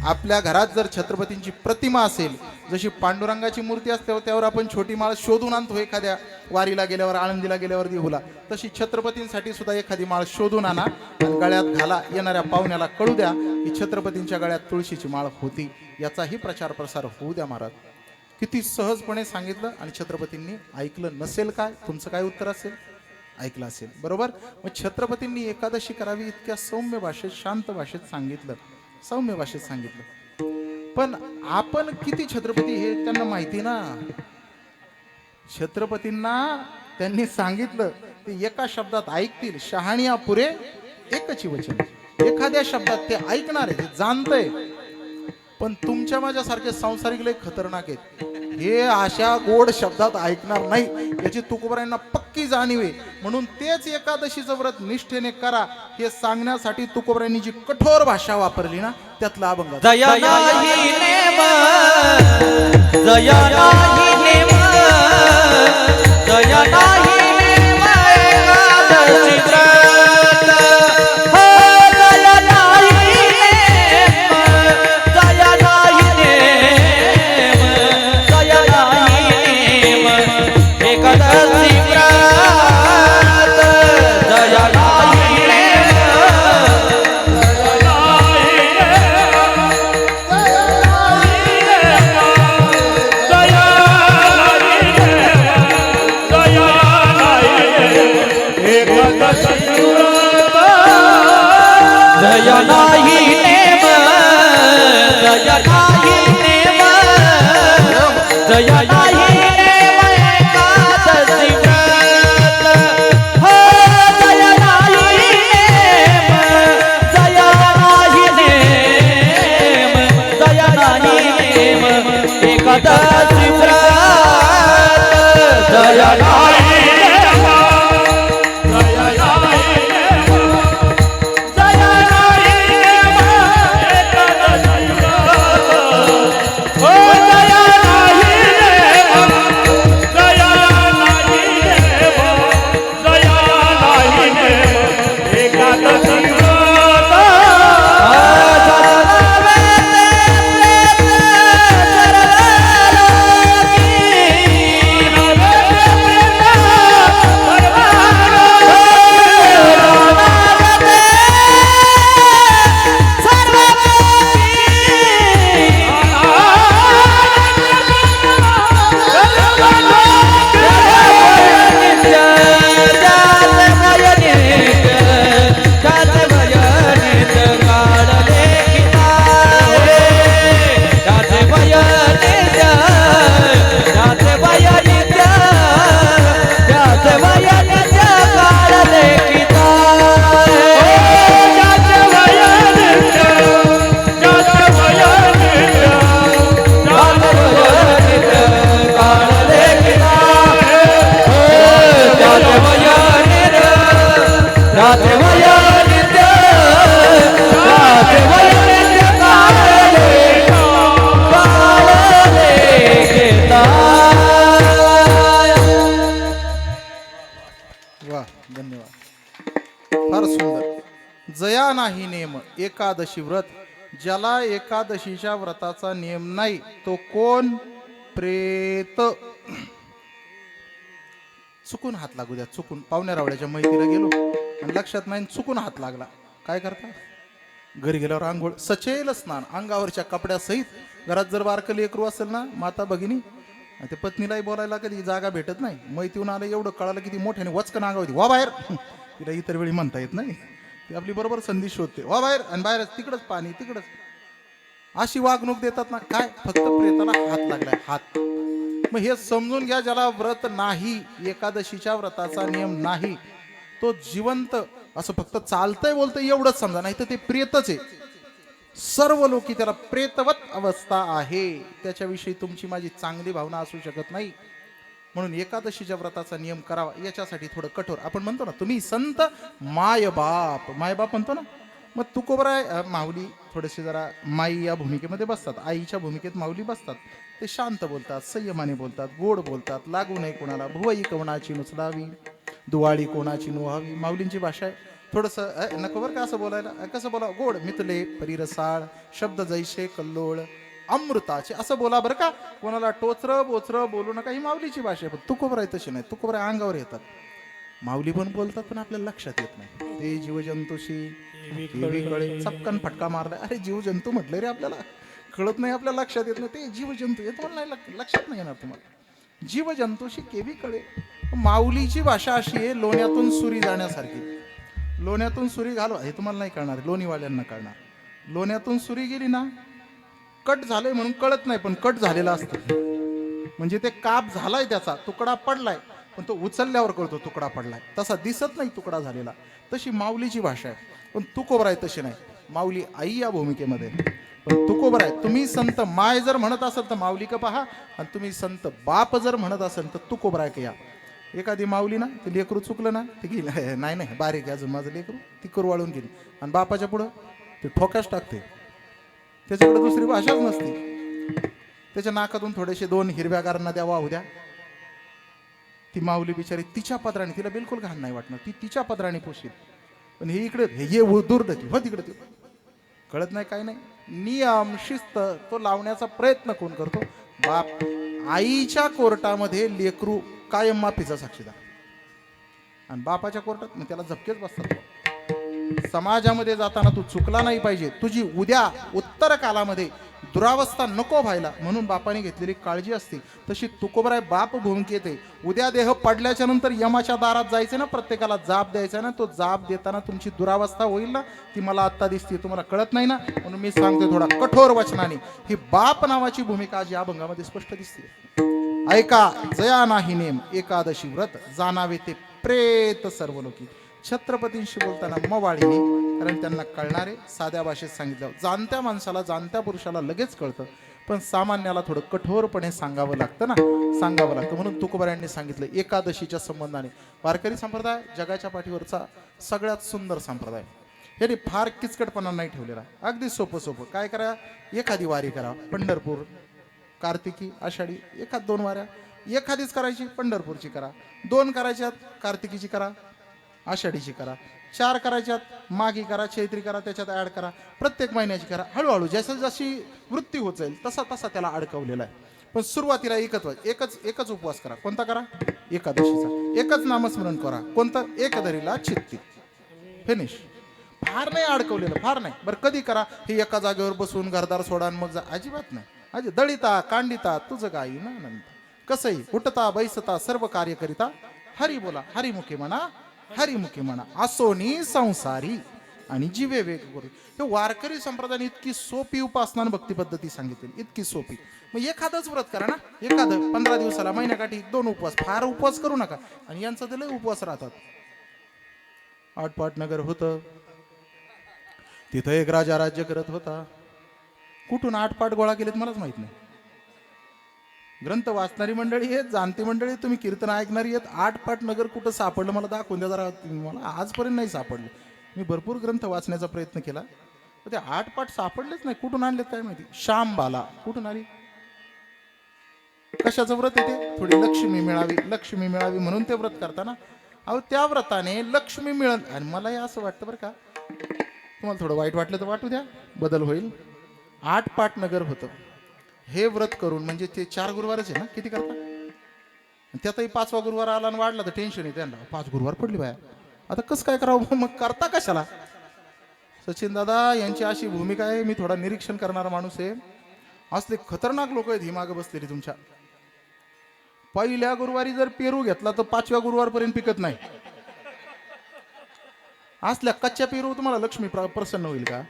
आपल्या घरात जर छत्रपतींची प्रतिमा असेल, जशी पांडुरंगाची मूर्ती असते त्यावर आपण छोटी माळ शोधून आणतो एखाद्या वारीला गेल्यावर, आळंदीला गेल्यावर देहूला, तशी छत्रपतींसाठी सुद्धा एखादी माळ शोधून आणा आणि गळ्यात घाला. येणाऱ्या पाहुण्याला कळू द्या की छत्रपतींच्या गळ्यात तुळशीची माळ होती. याचाही प्रचार प्रसार होऊ द्या. महाराज किती सहजपणे सांगितलं आणि छत्रपतींनी ऐकलं नसेल काय? तुमचं काय उत्तर असेल? ऐकलं असेल, बरोबर. मग छत्रपतींनी एकादशी करावी इतक्या सौम्य भाषेत, शांत भाषेत सांगितलं, सौम्य भाषेत सांगितलं. पण आपण किती छत्रपती हे त्यांना माहिती ना. छत्रपतींना त्यांनी सांगितलं ते एका शब्दात ऐकतील. शहाणिया पुरे एकच वचन. एखाद्या शब्दात ते ऐकणार आहे, ते जाणतंय. पण तुमच्या माझ्यासारखे सांसारिक लय खतरनाक आहेत, हे अशा गोड शब्दात ऐकणार नाही, याची तुकोबरायांना पक्की जाणीव आहे. म्हणून तेच एकादशीचं व्रत निष्ठेने करा हे सांगण्यासाठी तुकोबरायांनी जी कठोर भाषा वापरली ना, त्यातला अभंग. जया नाही नेम, जया नाही नेम, जया नाही नेम एकादशी व्रत. हो जया नाही नेम, जया नाही नेम, जया नाही नेम एकादशी व्रत. जया नाही जया नाही नेम, जया नाही नेम, जया नाही नेम एकादशी व्रत. हो जया नाही नेम, जया नाही नेम, जया नाही नेम एकादशी व्रत. जया नाही देवया नित्य देवया नित्य काळे घेता वा धन्यवाद फार सुंदर. जया नाही नेम एकादशी व्रत, ज्याला एकादशीच्या व्रताचा नियम नाही तो कोण? प्रेत. चुकून हात लागू द्या, चुकून पाहुण्या रावळ्याच्या मैतीला गेलो आणि लक्षात नाही, चुकून हात लागला. काय करता? घरी गेल्यावर आंघोळ सचेल स्नान अंगावरच्या कपड्यासहित. घरात जर बारकं लेकरू असेल ना, माता भगिनी, ते पत्नीलाही बोलायला कधी जागा भेटत नाही. मैतीहून आलं एवढं कळालं की ती मोठ्याने वचकन अंगावती वा बाहेर. तिला इतर वेळी म्हणता येत नाही, ती आपली बरोबर संधी शोधते वा बाहेर, आणि बाहेर तिकडच पाणी तिकडच. अशी वागणूक देतात ना. काय? फक्त प्रेताला हात लागलाय, हात. मग हे समजून घ्या, ज्याला व्रत नाही, एकादशीच्या व्रताचा नियम नाही, तो जिवंत असं फक्त चालतंय बोलतंय एवढंच समजा, नाही तर ते प्रेतच आहे. सर्व लोकी त्याला प्रेतवत अवस्था आहे. त्याच्याविषयी तुमची माझी चांगली भावना असू शकत नाही. म्हणून एकादशीच्या व्रताचा नियम करावा, याच्यासाठी थोडं कठोर. आपण म्हणतो ना, तुम्ही संत मायबाप, मायबाप म्हणतो ना. मग तुकोबराय माऊली थोडेसे जरा माई या भूमिकेमध्ये बसतात, आईच्या भूमिकेत माऊली बसतात. ते शांत बोलतात, संयमाने बोलतात, गोड बोलतात, लागू नये कोणाला. भुवई कोणाची नुचलावी, दुवाळी कोणाची नुहावी. माऊलींची भाषा आहे. थोडंसं नको बरं का असं बोलायला. कसं बोला? गोड मितले परिरसाळ, शब्द जैसे कल्लोळ अमृताचे, असं बोला बरं का. कोणाला टोचरं बोचरं बोलू नका. ही माऊलीची भाषा आहे. पण तुकोबराय तशी नाही. तुकोबराय अंगावर येतात. माऊली पण बोलतात, पण आपल्याला लक्षात येत नाही. ते जीवजंतूशी कळे चपकन फटका मारलाय. अरे जीवजंतू म्हटलं रे, आपल्याला कळत नाही, आपल्या लक्षात येत नाही. ते जीवजंतू येत मला नाही, लक्षात नाही येणार तुम्हाला. जीवजंतूशी केवी कळे. माऊलीची भाषा अशी आहे, लोण्यातून सुरी जाण्यासारखी. लोण्यातून सुरी घालवा हे तुम्हाला नाही कळणार, लोणीवाल्यांना कळणार. लोण्यातून सुरी गेली ना, कट झालंय म्हणून कळत नाही, पण कट झालेला असतं. म्हणजे ते काप झालाय, त्याचा तुकडा पडलाय, पण तो उचलल्यावर कळतो तुकडा पडलाय. तसा दिसत नाही तुकडा झालेला. तशी माऊलीची भाषा आहे. पण तुकोबराय तशी नाही. माऊली आई या भूमिकेमध्ये. पण तुकोबराय, तुम्ही संत माय जर म्हणत असाल तर माऊली का पहा, आणि तुम्ही संत बाप जर म्हणत असाल तर तुकोबराय का या. एखादी माऊली ना, ते लेकरू चुकलं ना, ते गेली नाही नाही बारीक अजून माझं लेकरू, ती कुरवाळून गेली. आणि बापाच्या पुढं ते ठोक्याच टाकते. त्याच्याकडे दुसरी भाषाच नसते. त्याच्या नाकातून थोडेसे दोन हिरव्या नद्या वाहू द्या, ती माऊली बिचारी तिच्या पदराने, तिला बिलकुल घाण नाही वाटणार, ती तिच्या पदराने पोशील. पण हे इकडे हे दुर्दती हो तिकडे, ते कळत नाही, काय नाही. नियम शिस्त तो लावण्याचा प्रयत्न कोण करतो? बाप. आईच्या कोर्टामध्ये लेकरू कायम माफीचा साक्षीदार, आणि बापाच्या कोर्टात मग त्याला झपकेच बसतात. समाजामध्ये जाताना तू चुकला नाही पाहिजे. तुझी उद्या उत्तर कालामध्ये दुरावस्था नको व्हायला म्हणून बापाने घेतलेली काळजी असते. तशी तुकोबराय बाप भूमिकेत आहे. उद्या देह पडल्याच्या नंतर यमाच्या दारात जायचं ना, प्रत्येकाला जाब द्यायचा ना. तो जाब देताना तुमची दुरावस्था होईल ना, ती मला आत्ता दिसते, तुम्हाला कळत नाही ना, म्हणून मी सांगते थोडा कठोर वचनाने. ही बाप नावाची भूमिका आज या अभंगामध्ये स्पष्ट दिसते. ऐका, जया नाही नेम एकादशी व्रत, जाणावे ते प्रेत सर्व लोकी. छत्रपतींशी बोलताना मवाळीने, कारण त्यांना कळणारे साध्या भाषेत सांगितलं. जाणत्या माणसाला, जाणत्या पुरुषाला लगेच कळतं, पण सामान्याला थोडं कठोरपणे सांगावं लागतं ना, सांगावं लागतं. म्हणून तुकोबरायांनी सांगितलं एकादशीच्या संबंधाने. वारकरी संप्रदाय जगाच्या पाठीवरचा सगळ्यात सुंदर संप्रदाय. याने फार किचकटपणा नाही ठेवलेला. अगदी सोपं सोपं. काय करा? एखादी वारी करा, पंढरपूर, कार्तिकी, आषाढी, एखाद दोन वाऱ्या. एखादीच करायची, पंढरपूरची करा. दोन करायच्यात, कार्तिकीची करा, आषाढीची करा. चार करायच्यात, माघी करा, चैत्री करा, त्याच्यात ॲड करा. प्रत्येक महिन्याची करा. हळूहळू जसं जशी वृत्ती होत जाईल तसा तसा त्याला अडकवलेला आहे. पण सुरुवातीला एकच उपवास करा. कोणता करा? एकादशीचा. एकच नामस्मरण करा. कोणतं? एकदरीला चित्ती. फिनिश. फार नाही अडकवलेलं, फार नाही. बरं कधी करा? हे एका जागेवर बसून घरदार सोडा मग जा, अजिबात नाही. दळिता कांडिता तुझं गाई ना नंद, कसंही उठता बैसता सर्व कार्य करिता हरी बोला, हरिमुखी म्हणा, हरिमुखी म्हणा, असोनी संसारी आणि जीवे वेग करू. हे वारकरी संप्रदायाने इतकी सोपी उपासना भक्ती पद्धती सांगितली, इतकी सोपी. मग एखादंच व्रत करा ना, एखादं 15 दिवसाला, महिन्याकाठी 2 उपवास. फार उपवास करू नका. आणि यांचं तर लय उपवास राहतात. आटपाट नगर होतं, तिथं एक राजा राज्य करत होता. कुठून आटपाट गोळा केलेत मलाच माहित नाही. ग्रंथ वाचणारी मंडळी आहेत, जाणती मंडळी आहेत, तुम्ही कीर्तन ऐकणारी आहेत. आठपाट नगर कुठं सापडलं मला दाखवून द्या जरा. मला आजपर्यंत नाही सापडलं. मी भरपूर ग्रंथ वाचण्याचा प्रयत्न केला, पण ते आठपाट सापडलेच नाही. कुठून आणलेत काय माहिती. श्यामबाला कुठून आली? कशाचं व्रत येते? थोडी लक्ष्मी मिळावी म्हणून ते व्रत करताना. अहो त्या व्रताने लक्ष्मी मिळल. आणि मलाही असं वाटतं बरं का, तुम्हाला थोडं वाईट वाटलं तर वाटू द्या, बदल होईल. आठपाट नगर होतं हे व्रत करून. म्हणजे ते 4 गुरुवारच आहे ना, किती करता? त्यातही 5वा गुरुवार आला आणि वाढला तर टेन्शन येते त्यांना. 5 गुरुवार पडली बाया, आता कसं काय करावं? मग करता कशाला? सचिन दादा यांची अशी भूमिका आहे. मी थोडा निरीक्षण करणारा माणूस आहे. असले खतरनाक लोक आहेत ही मागं बसलेली तुमच्या. पहिल्या गुरुवारी जर पेरू घेतला तर 5व्या गुरुवारपर्यंत पिकत नाही. असल्या कच्च्या पेरू तुम्हाला लक्ष्मी प्रसन्न होईल का?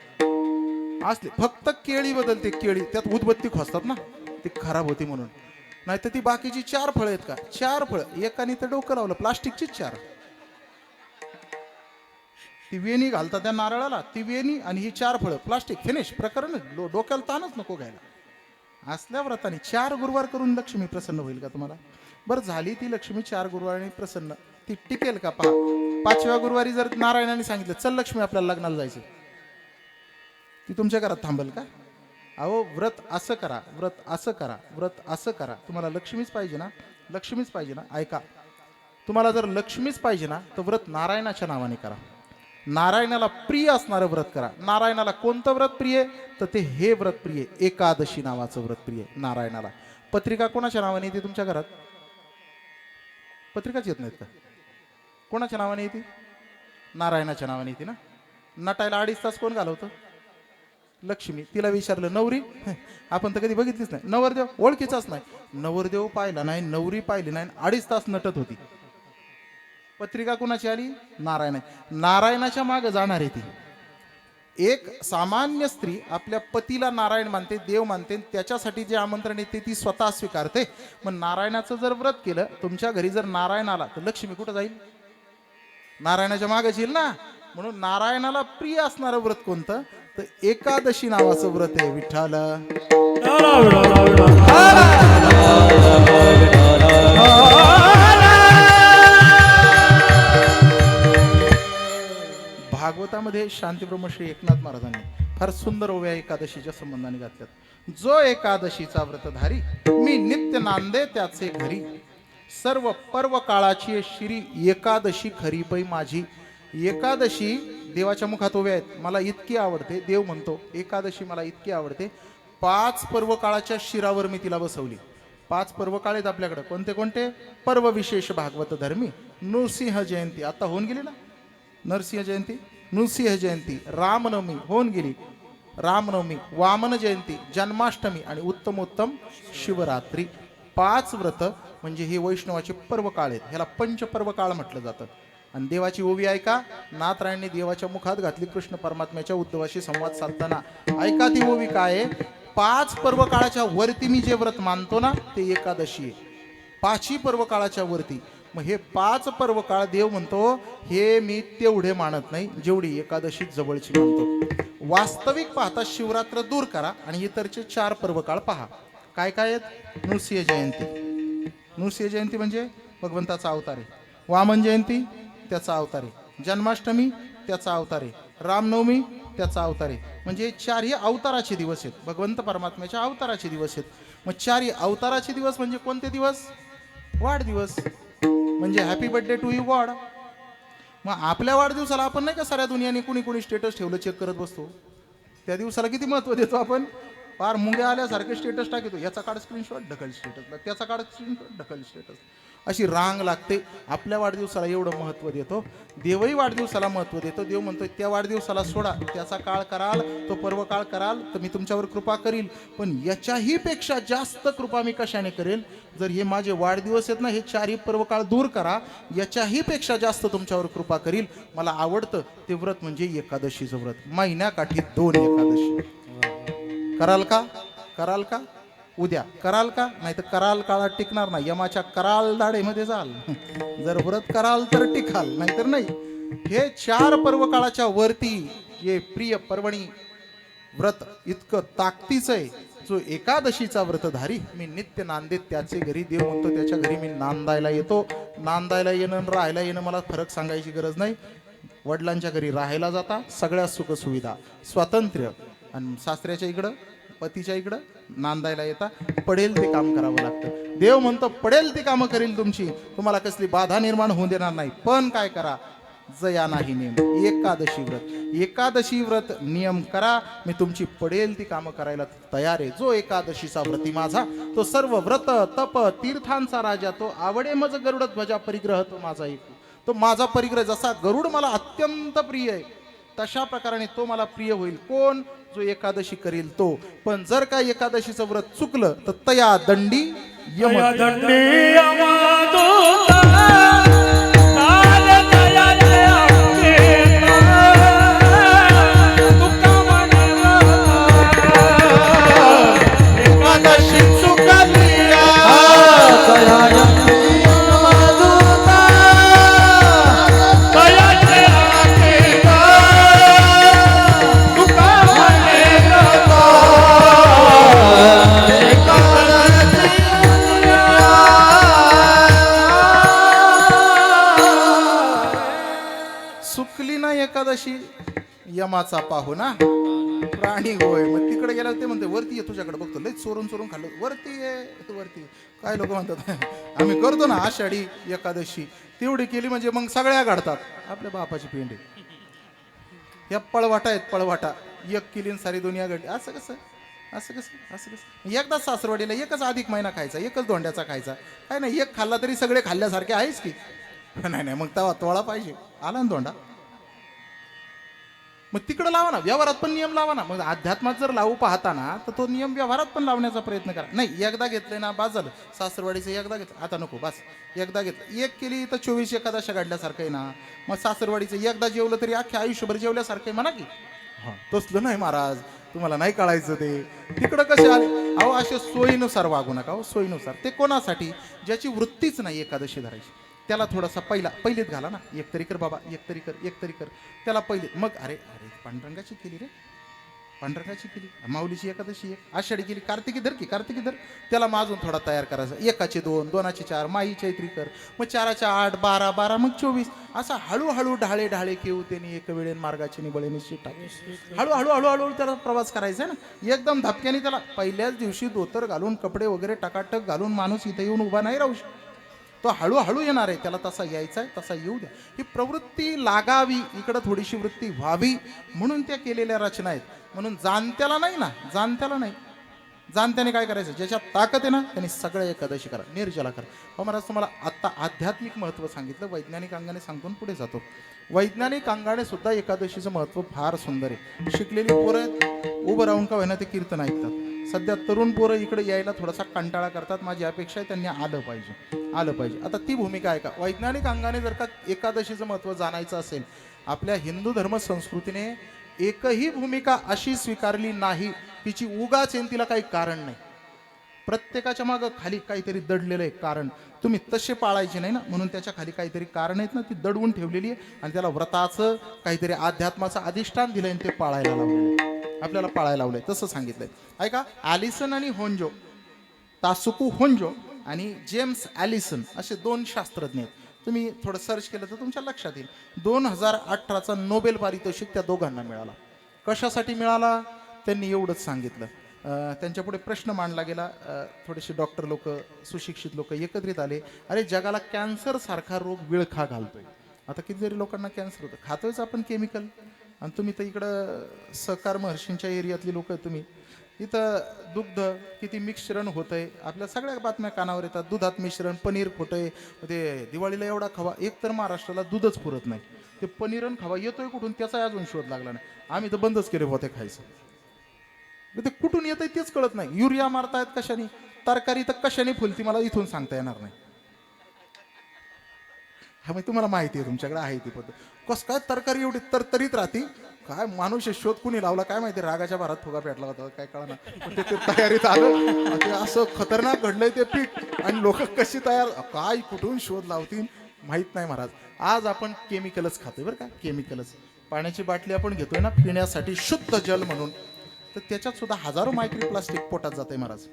असले फक्त केळी बदलते. केळी त्यात उदबत्ती खोसतात ना, ती खराब होती म्हणून. नाही तर ती बाकीची 4 फळं आहेत का? 4 फळं एकाने तर डोकं लावलं, प्लास्टिकचीच 4. ती वेणी घालतात त्या नारळाला, ती वेणी आणि ही 4 फळं प्लास्टिक. फिनिश प्रकरण. डोक्याला ताणच नको घ्यायला. असल्या व्रताने 4 गुरुवार करून लक्ष्मी प्रसन्न होईल का तुम्हाला? बरं झाली ती लक्ष्मी 4 गुरुवारांनी प्रसन्न, ती टिकेल का? पहा 5व्या गुरुवारी जर नारायणाने सांगितलं चल लक्ष्मी आपल्याला लग्नाला जायचं, ती तुमच्या घरात थांबेल का? अहो व्रत असं करा, व्रत असं करा, व्रत असं करा. तुम्हाला लक्ष्मीच पाहिजे ना, लक्ष्मीच पाहिजे ना. ऐका, तुम्हाला जर लक्ष्मीच पाहिजे ना तर व्रत नारायणाच्या नावाने करा. नारायणाला प्रिय असणारं व्रत करा. नारायणाला कोणतं व्रत प्रिय? तर ते हे व्रत प्रिय, एकादशी नावाचं व्रत प्रिय नारायणाला. पत्रिका कोणाच्या नावाने येते तुमच्या घरात? पत्रिकाच येत नाहीत का? कोणाच्या नावाने येते? नारायणाच्या नावाने येते ना. नटायला 2.5 तास कोण घालवतं? लक्ष्मी. तिला विचारलं नवरी, आपण तर कधी बघितलीच नाही. नवरदेव ओळखीचाच नाही. नवरदेव पाहिला नाही, नवरी पाहिली नाही, 2.5 तास नटत होती. पत्रिका कोणाची आली? नारायण. नारायणाच्या मागे जाणार आहे ती. एक सामान्य स्त्री आपल्या पतीला नारायण मानते, देव मानते, त्याच्यासाठी जे आमंत्रण येते ती स्वतः स्वीकारते. मग नारायणाचं जर व्रत केलं, तुमच्या घरी जर नारायण आला तर लक्ष्मी कुठं जाईल? नारायणाच्या मागे येईल ना. म्हणून नारायणाला प्रिय असणारं व्रत कोणतं? तर एकादशी नावाचं व्रत आहे. विठ्ठल भागवतामध्ये शांतीब्रह्म श्री एकनाथ महाराजांनी फार सुंदर ओव्या एकादशीच्या संबंधाने घातल्यात. जो एकादशीचा व्रतधारी मी नित्य नांदे त्याचे घरी, सर्व पर्व काळाची श्री एकादशी खरी पै माझी. एकादशी देवाच्या मुखात ओव्या आहेत. मला इतकी आवडते, देव म्हणतो एकादशी मला इतकी आवडते, 5 पर्व काळाच्या शिरावर मी तिला बसवली. 5 पर्व काळ आहेत आपल्याकडे. कोणते कोणते? पर्व विशेष भागवत धर्मी, नृसिंह जयंती आता होऊन गेली ना, नरसिंह जयंती, नृसिंह जयंती, रामनवमी होऊन गेली, रामनवमी, वामन जयंती, जन्माष्टमी आणि उत्तमोत्तम शिवरात्री. 5 व्रत म्हणजे हे वैष्णवाचे पर्व काळ आहेत. ह्याला पंचपर्व काळ म्हटलं जातं. आणि देवाची ओवी ऐका, नाथरायणने देवाच्या मुखात घातली कृष्ण परमात्म्याच्या उद्धवाशी संवाद साधताना. ऐका ती ओवी काय आहे. 5 पर्व काळाच्या वरती मी जे व्रत मानतो ना ते एकादशी आहे. 5ही पर्व काळाच्या वरती. मग हे 5 पर्व काळ देव म्हणतो हे मी तेवढे मानत नाही जेवढी एकादशी जवळची मानतो. वास्तविक पाहता शिवरात्र दूर करा आणि इतरचे 4 पर्व काळ पहा. काय काय आहेत? नृसिंह जयंती, नृसिंह जयंती म्हणजे भगवंताचा अवतार आहे. वामन जयंती त्याचा अवतार आहे. जन्माष्टमी त्याचा अवतार आहे. रामनवमी त्याचा अवतार आहे. म्हणजे 4ही अवताराचे दिवस आहेत. भगवंत परमात्म्याच्या अवताराचे दिवस आहेत. मग 4ही अवताराचे दिवस म्हणजे कोणते दिवस? वाढदिवस. म्हणजे happy birthday to you god. मग आपल्या वाढदिवसाला आपण नाही का साऱ्या दुनियाने कुणी कुणी स्टेटस ठेवलं चेक करत बसतो. त्या दिवसाला किती महत्त्व देतो आपण. फार मुंग्या आल्यासारखे स्टेटस टाकतो. याचा काढ स्क्रीनशॉट ढकल स्टेटसला, त्याचा काढ स्क्रीनशॉट ढकल स्टेटस, अशी रांग लागते. आपल्या वाढदिवसाला एवढं महत्त्व देतो. देवही वाढदिवसाला महत्त्व देतो. देव म्हणतो त्या वाढदिवसाला सोडा, त्याचा काळ कराल, तो पर्व काळ कराल तर मी तुमच्यावर कृपा करील. पण याच्याही पेक्षा जास्त कृपा मी कशाने करेल? जर हे माझे वाढदिवस आहेत ना, हे 4ही पर्व काळ दूर करा, याच्याही पेक्षा जास्त तुमच्यावर कृपा करील. मला आवडतं ते व्रत म्हणजे एकादशीचं व्रत. महिन्याकाठी 2 एकादशी. कराल का? कराल का? उद्या कराल का? नाही तर कराल काळात टिकणार नाही. यमाच्या कराल दाढेमध्ये जाल. जर व्रत कराल तर टिकाल, नाही तर नाही. हे 4 पर्व काळाच्या वरती हे प्रिय पर्वणी व्रत इतकं ताकदीचं आहे जो एकादशीचा व्रतधारी मी नित्य नांदेत त्याचे घरी. देव म्हणतो त्याच्या घरी मी नांदायला येतो. नांदायला येणं आणि राहायला येणं मला फरक सांगायची गरज नाही. वडिलांच्या घरी राहायला जाता, सगळ्या सुखसुविधा, स्वातंत्र्य, आणि सासऱ्याच्या इकडं पतीच्या इकडं नांदायला येता. पडेल ते काम करावं लागतं. देव म्हणतो पडेल ती कामं करील तुमची, तुम्हाला कसली बाधा निर्माण होऊ देणार नाही. पण काय करा, जया नाही नियम. एकादशी व्रत नियम करा. मी तुमची पडेल ती कामं करायला तयार आहे. जो एकादशीचा व्रती माझा, तो सर्व व्रत तप तीर्थांचा राजा, तो आवडे मज गरुड ध्वजा परिग्रह, तो माझा ऐकू. तो माझा परिग्रह, जसा गरुड मला अत्यंत प्रिय आहे तशा प्रकारे तो मला प्रिय होईल. कोण? जो एकादशी करील तो. पण जर का एकादशीचं व्रत चुकलं तर तया दंडी यम. तया दंडी यमदूता, काल दयाचे अंकिता, तुका म्हणला एकादशी चुकली दयाचे अंकिता, तुका सुकली ना एकादशी, यमाचा पाहू ना प्राणी होय. मग तिकडे गेला ते म्हणते वरती ये, तुझ्याकडे बघतो लय चोरून चोरून खाल्लं, वरती ये वरती. काय लोक म्हणतात आम्ही करतो ना आषाढी एकादशी, तेवढी केली म्हणजे मग सगळ्या घडतात. आपल्या बापाची पेंडे या पळवाटा आहेत, पळवाटा. एक केली आणि सारी दुनिया घडली. असं कसं असं कसं असं कसं. एकदाच सासरवाडीला एकच अधिक महिना खायचा, एकच धोंड्याचा खायचा. काय नाही, एक खाल्ला तरी सगळे खाल्ल्यासारखे आहेच की. नाही नाही, मग तवा तोळा पाहिजे. आला ना धोंडा, मग तिकडं लावा ना. व्यवहारात पण नियम लावा ना. मग अध्यात्मात जर लावू पाहता ना, तर तो नियम व्यवहारात पण लावण्याचा प्रयत्न करा. नाही, एकदा घेतलंय ना बास झालं. सासरवाडीचं एकदा घेतलं, आता नको बस. एकदा घेतलं, एक केली तर 24 एकादशा काढल्यासारखं आहे ना. मग सासरवाडीचं एकदा जेवलं तरी अख्ख्या आयुष्यभर जेवल्यासारखं आहे म्हणा की. हां, तसलं नाही महाराज, तुम्हाला नाही कळायचं ते. तिकडं कसे आले, अहो असे सोयीनुसार वागू नका. हो सोयीनुसार. ते कोणासाठी? ज्याची वृत्तीच नाही एकादशी धरायची, त्याला थोडासा पहिलीत घाला ना. एक तरी कर बाबा, एक तरी कर, एक तरी कर. त्याला पहिलीत. मग अरे अरे पांडुरंगाची केली रे, पांडुरंगाची केली. माऊलीची एकादशी एक, आषाढी केली, कार्तिकी धर की, कार्तिकी धर. त्याला माजून थोडा तयार करायचा. एकाचे 2, 2चे 4, माई चैत्री कर. मग 4च्या 8, 12, 12 मग 24. असा हळूहळू ढाळे ढाळे घेऊ त्यांनी एक वेळेन मार्गाची निबळेने टाकली. हळूहळू हळूहळू त्याला प्रवास करायचा आहे ना. एकदम धपक्याने त्याला पहिल्याच दिवशी धोतर घालून कपडे वगैरे टकाटक घालून माणूस इथे येऊन उभा नाही राहू शकतो. तो हळूहळू येणार आहे. त्याला तसा यायचा आहे, तसा येऊ द्या. ही प्रवृत्ती लागावी, इकडं थोडीशी वृत्ती व्हावी म्हणून त्या केलेल्या रचना आहेत. म्हणून जाणत्याला नाही ना, जाणत्याला नाही. जाणत्याने काय करायचं? ज्याच्यात ताकद आहे ना त्यांनी सगळं एकादशी करा, निर्जला करा. हो महाराज, तुम्हाला आत्ता आध्यात्मिक महत्त्व सांगितलं, वैज्ञानिक अंगाने सांगून पुढे जातो. वैज्ञानिक अंगाने सुद्धा एकादशीचं महत्त्व फार सुंदर आहे. शिकलेली पोरं उभं राहून का होईना ते कीर्तन ऐकतात. सध्या तरुण पोरं इकडे यायला थोडासा कंटाळा करतात. माझी अपेक्षा आहे त्यांनी आलं पाहिजे. आता ती भूमिका आहे का? वैज्ञानिक अंगाने जर का एकादशीचं महत्त्व जाणायचं असेल, आपल्या हिंदू धर्म संस्कृतीने एकही भूमिका अशी स्वीकारली नाही तिची उगाच येईन, तिला काही कारण नाही. प्रत्येकाच्या मागं खाली काहीतरी दडलेलं आहे कारण. तुम्ही तसे पाळायचे नाही ना, म्हणून त्याच्या खाली काहीतरी कारण आहेत ना, ती दडवून ठेवलेली आहे. आणि त्याला व्रताचं काहीतरी अध्यात्माचं अधिष्ठान दिलंय आणि ते पाळायला लावलंय, आपल्याला पाळायला लावलंय. तसं सांगितलंय ऐका. ॲलिसन आणि होंजो, तासुकू होंजो आणि जेम्स ॲलिसन असे 2 शास्त्रज्ञ आहेत. तुम्ही थोडं सर्च केलं तर तुमच्या लक्षात येईल. 2018चा नोबेल पारितोषिक त्या दोघांना मिळाला. कशासाठी मिळाला? त्यांनी एवढंच सांगितलं. त्यांच्यापुढे प्रश्न मांडला गेला. थोडेसे डॉक्टर लोक, सुशिक्षित लोक एकत्रित आले. अरे जगाला कॅन्सर सारखा रोग विळखा घालतोय. आता कितीतरी लोकांना कॅन्सर होतं, खातोयच आपण केमिकल. आणि तुम्ही तर इकडं सहकार महर्षींच्या एरियातली लोक, तुम्ही इथं दुग्ध किती मिश्रण होतंय, आपल्या सगळ्या बातम्या कानावर येतात. दुधात मिश्रण, पनीर खोटंय. ते दिवाळीला एवढा खवा, एक तर महाराष्ट्राला दूधच पुरत नाही, ते पनीरन खवा येतोय कुठून त्याचा अजून शोध लागला नाही. आम्ही तर बंदच केले होते खायचं. ते कुठून येतंय तेच कळत नाही. युरिया मारतायत कशाने, तरकारी तर कशाने फुलती मला इथून सांगता येणार नाही. हा मग तुम्हाला माहिती आहे, तुमच्याकडे आहे ती पद्धत. कस काय तरकारी एवढी तरतरीत राहते, काय माणूस शोध कुणी लावला काय माहिती. रागाच्या भारात फुगा पेटला होता काय कळना, ते तयारीत आलं. ते असं खतरनाक घडलंय ते पीठ. आणि लोक कशी तयार, काय कुठून शोध लावतील माहित नाही महाराज. आज आपण केमिकलच खातोय बरं का, केमिकलच. पाण्याची बाटली आपण घेतोय ना पिण्यासाठी शुद्ध जल म्हणून, तर त्याच्यात सुद्धा हजारो मायक्रो प्लास्टिक पोटात जाते महाराज.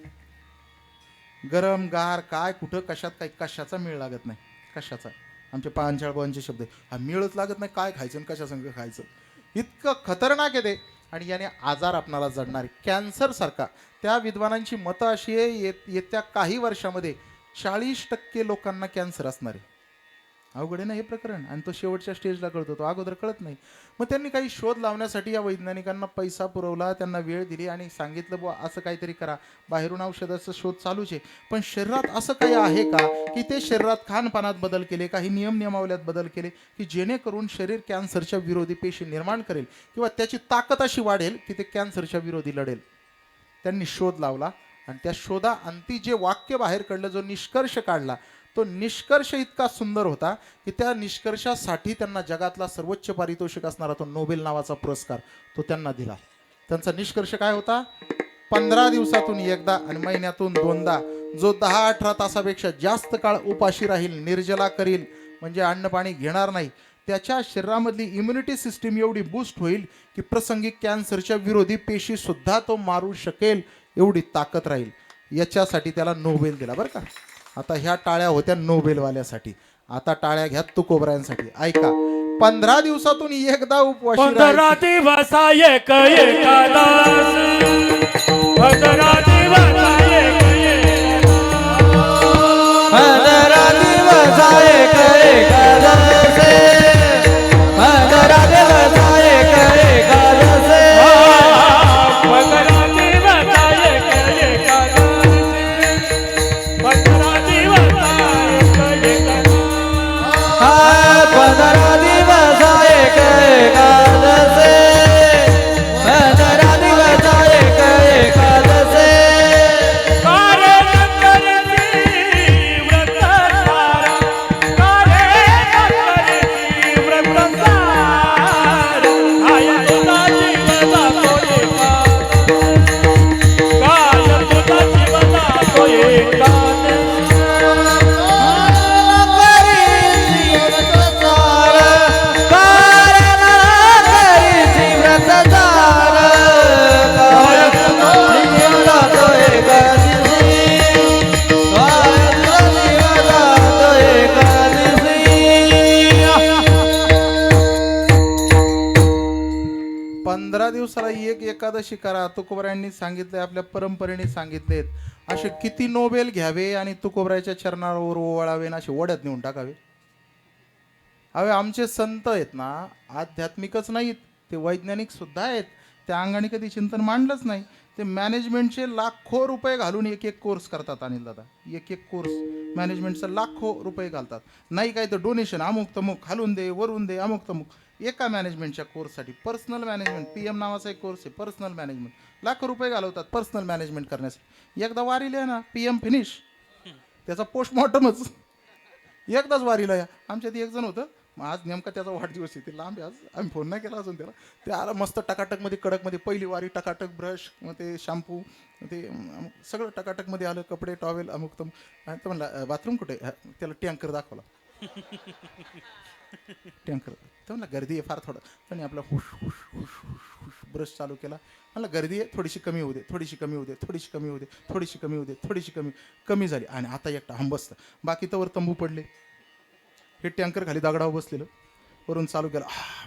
गरम गार काय कुठं कशात काय कशाचा मेळ लागत नाही. कशाचा आमचे पांचाळ भावांचे शब्द आहे, हा मेळच लागत नाही. काय खायचं आणि कशा संग खायचं, इतकं खतरनाक आहे ते. आणि याने आजार आपणाला जडणार आहे कॅन्सर सारखा. त्या विद्वानांची मतं अशी आहे येत्या काही वर्षामध्ये 40% लोकांना कॅन्सर असणार आहे. अवघड आहे ना हे प्रकरण. आणि तो शेवटच्या स्टेजला कळतो, तो अगोदर कळत नाही. मग त्यांनी काही शोध लावण्यासाठी या वैज्ञानिकांना पैसा पुरवला, त्यांना वेळ दिली आणि सांगितलं बुवा असं काहीतरी करा. बाहेरून औषधाचा शोध चालूच आहे. पण शरीरात असं काही आहे का की ते शरीरात खानपानात बदल केले, काही नियमावल्यात बदल केले की जेणेकरून शरीर कॅन्सरच्या विरोधी पेशी निर्माण करेल किंवा त्याची ताकद अशी वाढेल की ते कॅन्सरच्या विरोधी लढेल. त्यांनी शोध लावला आणि त्या शोधाअंती जे वाक्य बाहेर काढलं, जो निष्कर्ष काढला, तो निष्कर्ष इतका सुंदर होता की त्या निष्कर्षासाठी त्यांना जगातला सर्वोच्च पारितोषिक असणारा तो नोबेल नावाचा पुरस्कार तो त्यांना दिला. त्यांचा निष्कर्ष काय होता? 15 दिवसातून एकदा आणि महिन्यातून 2दा जो 10-18 तासापेक्षा जास्त काळ उपाशी राहील, निर्जला करील, म्हणजे अन्न पाणी घेणार नाही, त्याच्या शरीरामधली इम्युनिटी सिस्टीम एवढी बूस्ट होईल की प्रसंगी कॅन्सरच्या विरोधी पेशी सुद्धा तो मारू शकेल, एवढी ताकद राहील. याच्यासाठी त्याला नोबेल दिला बरं का. आता ह्या टाळ्या होत्या नोबेलवाल्यासाठी, आता टाळ्या घ्या तुकोबरायांसाठी. ऐका, 15 दिवसातून एकदा उपवास 15 दिवस एक एकादश, 15 दिवस एक एकादश, 15 दिवस एक एकादश, 15 दिवस एक एकादश, 15 दिवस एक एकादश, 15 दिवस एक एकादश. 15 दिवस एक एकादश, 15 दिवस एक एकादश. दिवसाला एक एकादशी करा. तुकोबरायांनी सांगितले, आपल्या परंपरेने सांगितलेत. असे किती नोबेल घ्यावे आणि तुकोबरायाच्या चरणावर ओवाळावे आणि असे ओढ्यात नेऊन टाकावे. अवे आमचे संत आहेत ना, आध्यात्मिकच नाहीत, ते वैज्ञानिक सुद्धा आहेत. त्या अंगाने कधी चिंतन मांडलंच नाही. ते मॅनेजमेंटचे लाखो रुपये घालून एक एक कोर्स करतात. अनिल दादा, एक एक कोर्स मॅनेजमेंटचा लाखो रुपये घालतात. नाही काय तर डोनेशन, अमुक तमुक, खालून दे वरून दे, अमुक तमुक. एका मॅनेजमेंटच्या कोर्ससाठी पर्सनल मॅनेजमेंट, PM नावाचा एक कोर्स आहे, पर्सनल मॅनेजमेंट. लाखो रुपये घालवतात पर्सनल मॅनेजमेंट करण्यासाठी. एकदा वारीला ना PM फिनिश, त्याचा पोस्टमॉर्टमच. एकदाच वारीला या. आमच्यात एक जण होतं, मग आज नेमका त्याचा वाढदिवस आहे, ते लांब आहे आज, आम्ही फोन नाही केला अजून त्याला. ते आला मस्त टकाटकमध्ये, कडकमध्ये, पहिली वारी टकाटक, ब्रश, मग ते शॅम्पू, ते सगळं टकाटकमध्ये आलं, कपडे, टॉवेल, अमुक तम. तर म्हणला बाथरूम कुठे? त्याला टँकर दाखवला, टँकर. तर म्हणला गर्दी आहे फार थोडं. पण आपला हुश हुश हुश हुश हुश ब्रश चालू केला. म्हणलं गर्दी आहे, थोडीशी कमी होऊ दे, थोडीशी कमी होऊ दे, थोडीशी कमी होऊ दे, थोडीशी कमी होऊ दे, थोडीशी कमी झाली. आणि आता एकटा बसतं, बाकी तवर तंबू पडले. हे टँकर खाली दगडावर बसलेलं, वरून चालू केला,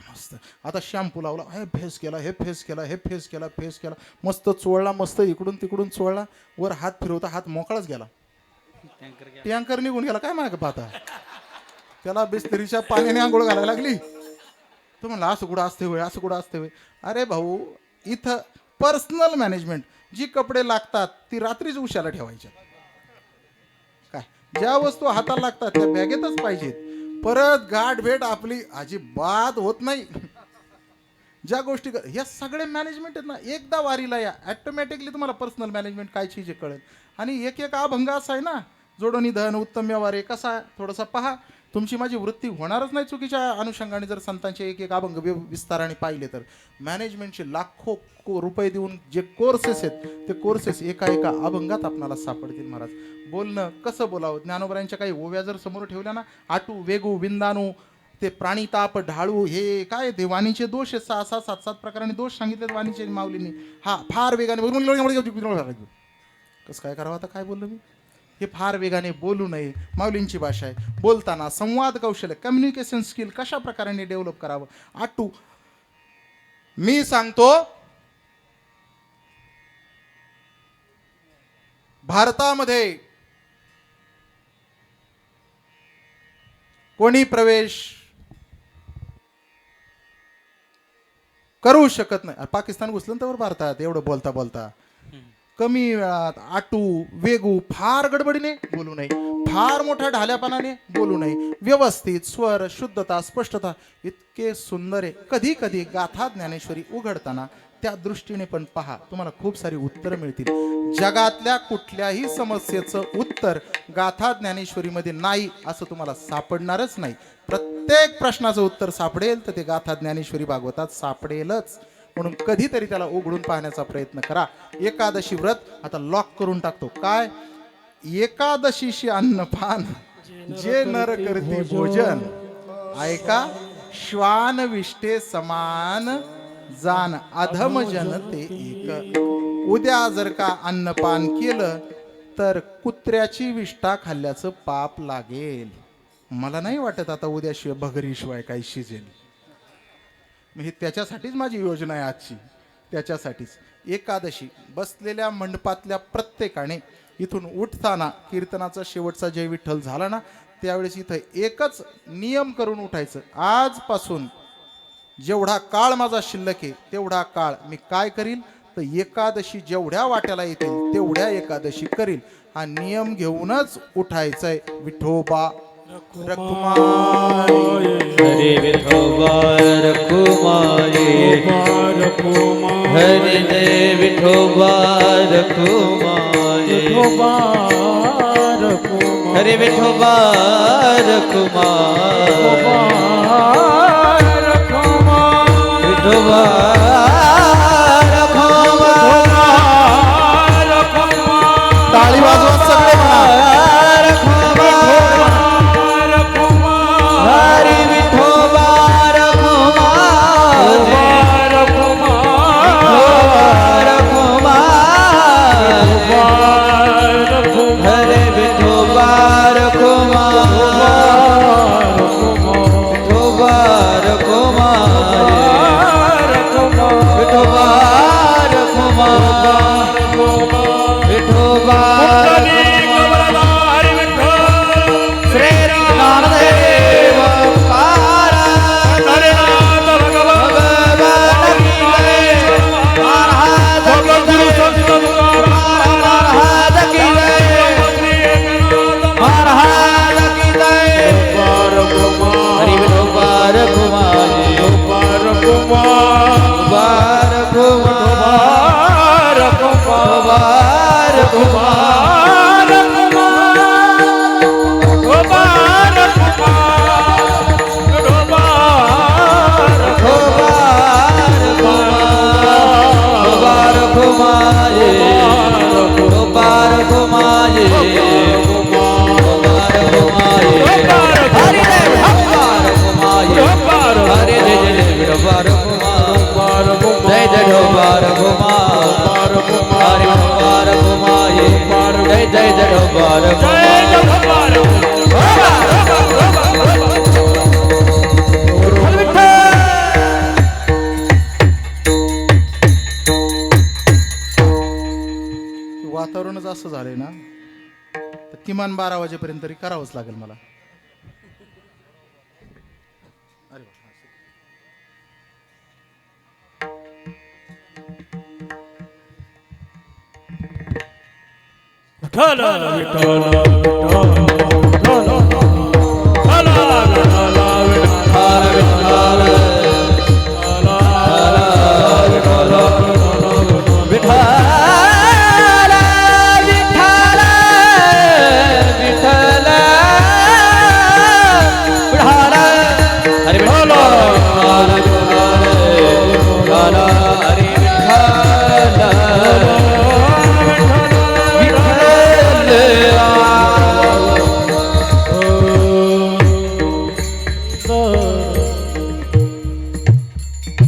मस्त. आता शॅम्पू लावला, हे फेस केला, हे फेस केला, हे फेस केला, फेस केला, मस्त चोळला, मस्त इकडून तिकडून चोळला. वर हात फिरवता हात मोकळाच गेला, टँकर निघून गेला. काय माग पाहता, त्याला बिस्तरीच्या पाण्याने आंघोळ घालायला लागली. तो म्हणला असं कुठं असते होय, असं कुठं असते होय. अरे भाऊ, इथं पर्सनल मॅनेजमेंट, जी कपडे लागतात ती रात्रीच उशाला ठेवायच्या. काय ज्या वस्तू हाताला लागतात त्या बॅगेतच पाहिजेत. परत गाठ भेट आपली अजिबात होत नाही. ज्या गोष्टी ह्या सगळे मॅनेजमेंट आहेत ना, एकदा वारीला या, ॲटोमॅटिकली तुम्हाला पर्सनल मॅनेजमेंट काय चीज कळेल. आणि एक एक अभंग असा आहे ना, जोडनिधन, उत्तम व्यवहार आहे, कसा थोडासा पहा. तुमची माझी वृत्ती होणारच नाही चुकीच्या अनुषंगाने जर संतांचे एक एक अभंग विस्ताराने पाहिले तर. मॅनेजमेंटचे लाखो रुपये देऊन जे कोर्सेस आहेत, ते कोर्सेस एका एका अभंगात आपणाला सापडतील. महाराज, बोलणं कसं बोलावं, ज्ञानोबरायांच्या काही ओव्या जर समोर ठेवल्या ना, आटू वेगू विंदानू ते प्राणीताप ढाळू हे काय ते वाणीचे दोष आहेत 6 6 7 7 प्रकाराने दोष सांगितलेत वाणीचे माऊलींनी. हा फार वेगाने कसं काय करावं आता काय बोललो मी. हे फार वेगाने बोलू नये. माऊलींची भाषा आहे. बोलताना संवाद कौशल्य कम्युनिकेशन स्किल कशा प्रकारे डेव्हलप करावं. आटू मी सांगतो भारतामध्ये कोणी प्रवेश करू शकत नाही. पाकिस्तान घुसलं तर भारतात एवढं बोलता बोलता कमी वेळात आटू वेगू फार गडबडीने बोलू नये. फार मोठ्या ढाल्यापणाने बोलू नये. व्यवस्थित स्वर शुद्धता स्पष्टता इतके सुंदर आहे. कधी कधी गाथा ज्ञानेश्वरी उघडताना त्या दृष्टीने पण पहा तुम्हाला खूप सारी उत्तरं मिळतील. जगातल्या कुठल्याही समस्येचं उत्तर गाथा ज्ञानेश्वरीमध्ये नाही असं तुम्हाला सापडणारच नाही. प्रत्येक प्रश्नाचं उत्तर सापडेल तर ते गाथा ज्ञानेश्वरी भागवतात सापडेलच. म्हणून कधीतरी त्याला उघडून पाहण्याचा प्रयत्न करा. एकादशी व्रत आता लॉक करून टाकतो. काय एकादशीशी अन्नपान जे नर करती भोजन ऐका श्वान विष्टे समान जान अधम जन ते एक. उद्या जर का अन्नपान केलं तर कुत्र्याची विष्ठा खाल्ल्याचं पाप लागेल. मला नाही वाटत आता उद्याशिवाय भगरीशिवाय काही शिजेल. हे त्याच्यासाठीच माझी योजना आहे आजची. त्याच्यासाठीच एकादशी बसलेल्या मंडपातल्या प्रत्येकाने इथून उठताना कीर्तनाचा शेवटचा जय विठ्ठल झाला ना त्यावेळेस इथं एकच नियम करून उठायचं. आजपासून जेवढा काळ माझा शिल्लक आहे तेवढा काळ मी काय करील तर एकादशी जेवढ्या वाट्याला येतील तेवढ्या एकादशी करील. हा नियम घेऊनच उठायचंय. विठोबा रखुमाई हरे विठोबा रखुमाई हरे जय विठोबा रखुमाई हरे विठोबा रखुमाई विठोबा टाळी वाजवा सगळे म्हणा. हरे विठोबा रखुमाई हरे विठोबा वातावरणच असं झालंय ना तर किमान 12 वाजेपर्यंत तरी करावंच लागेल मला. अरे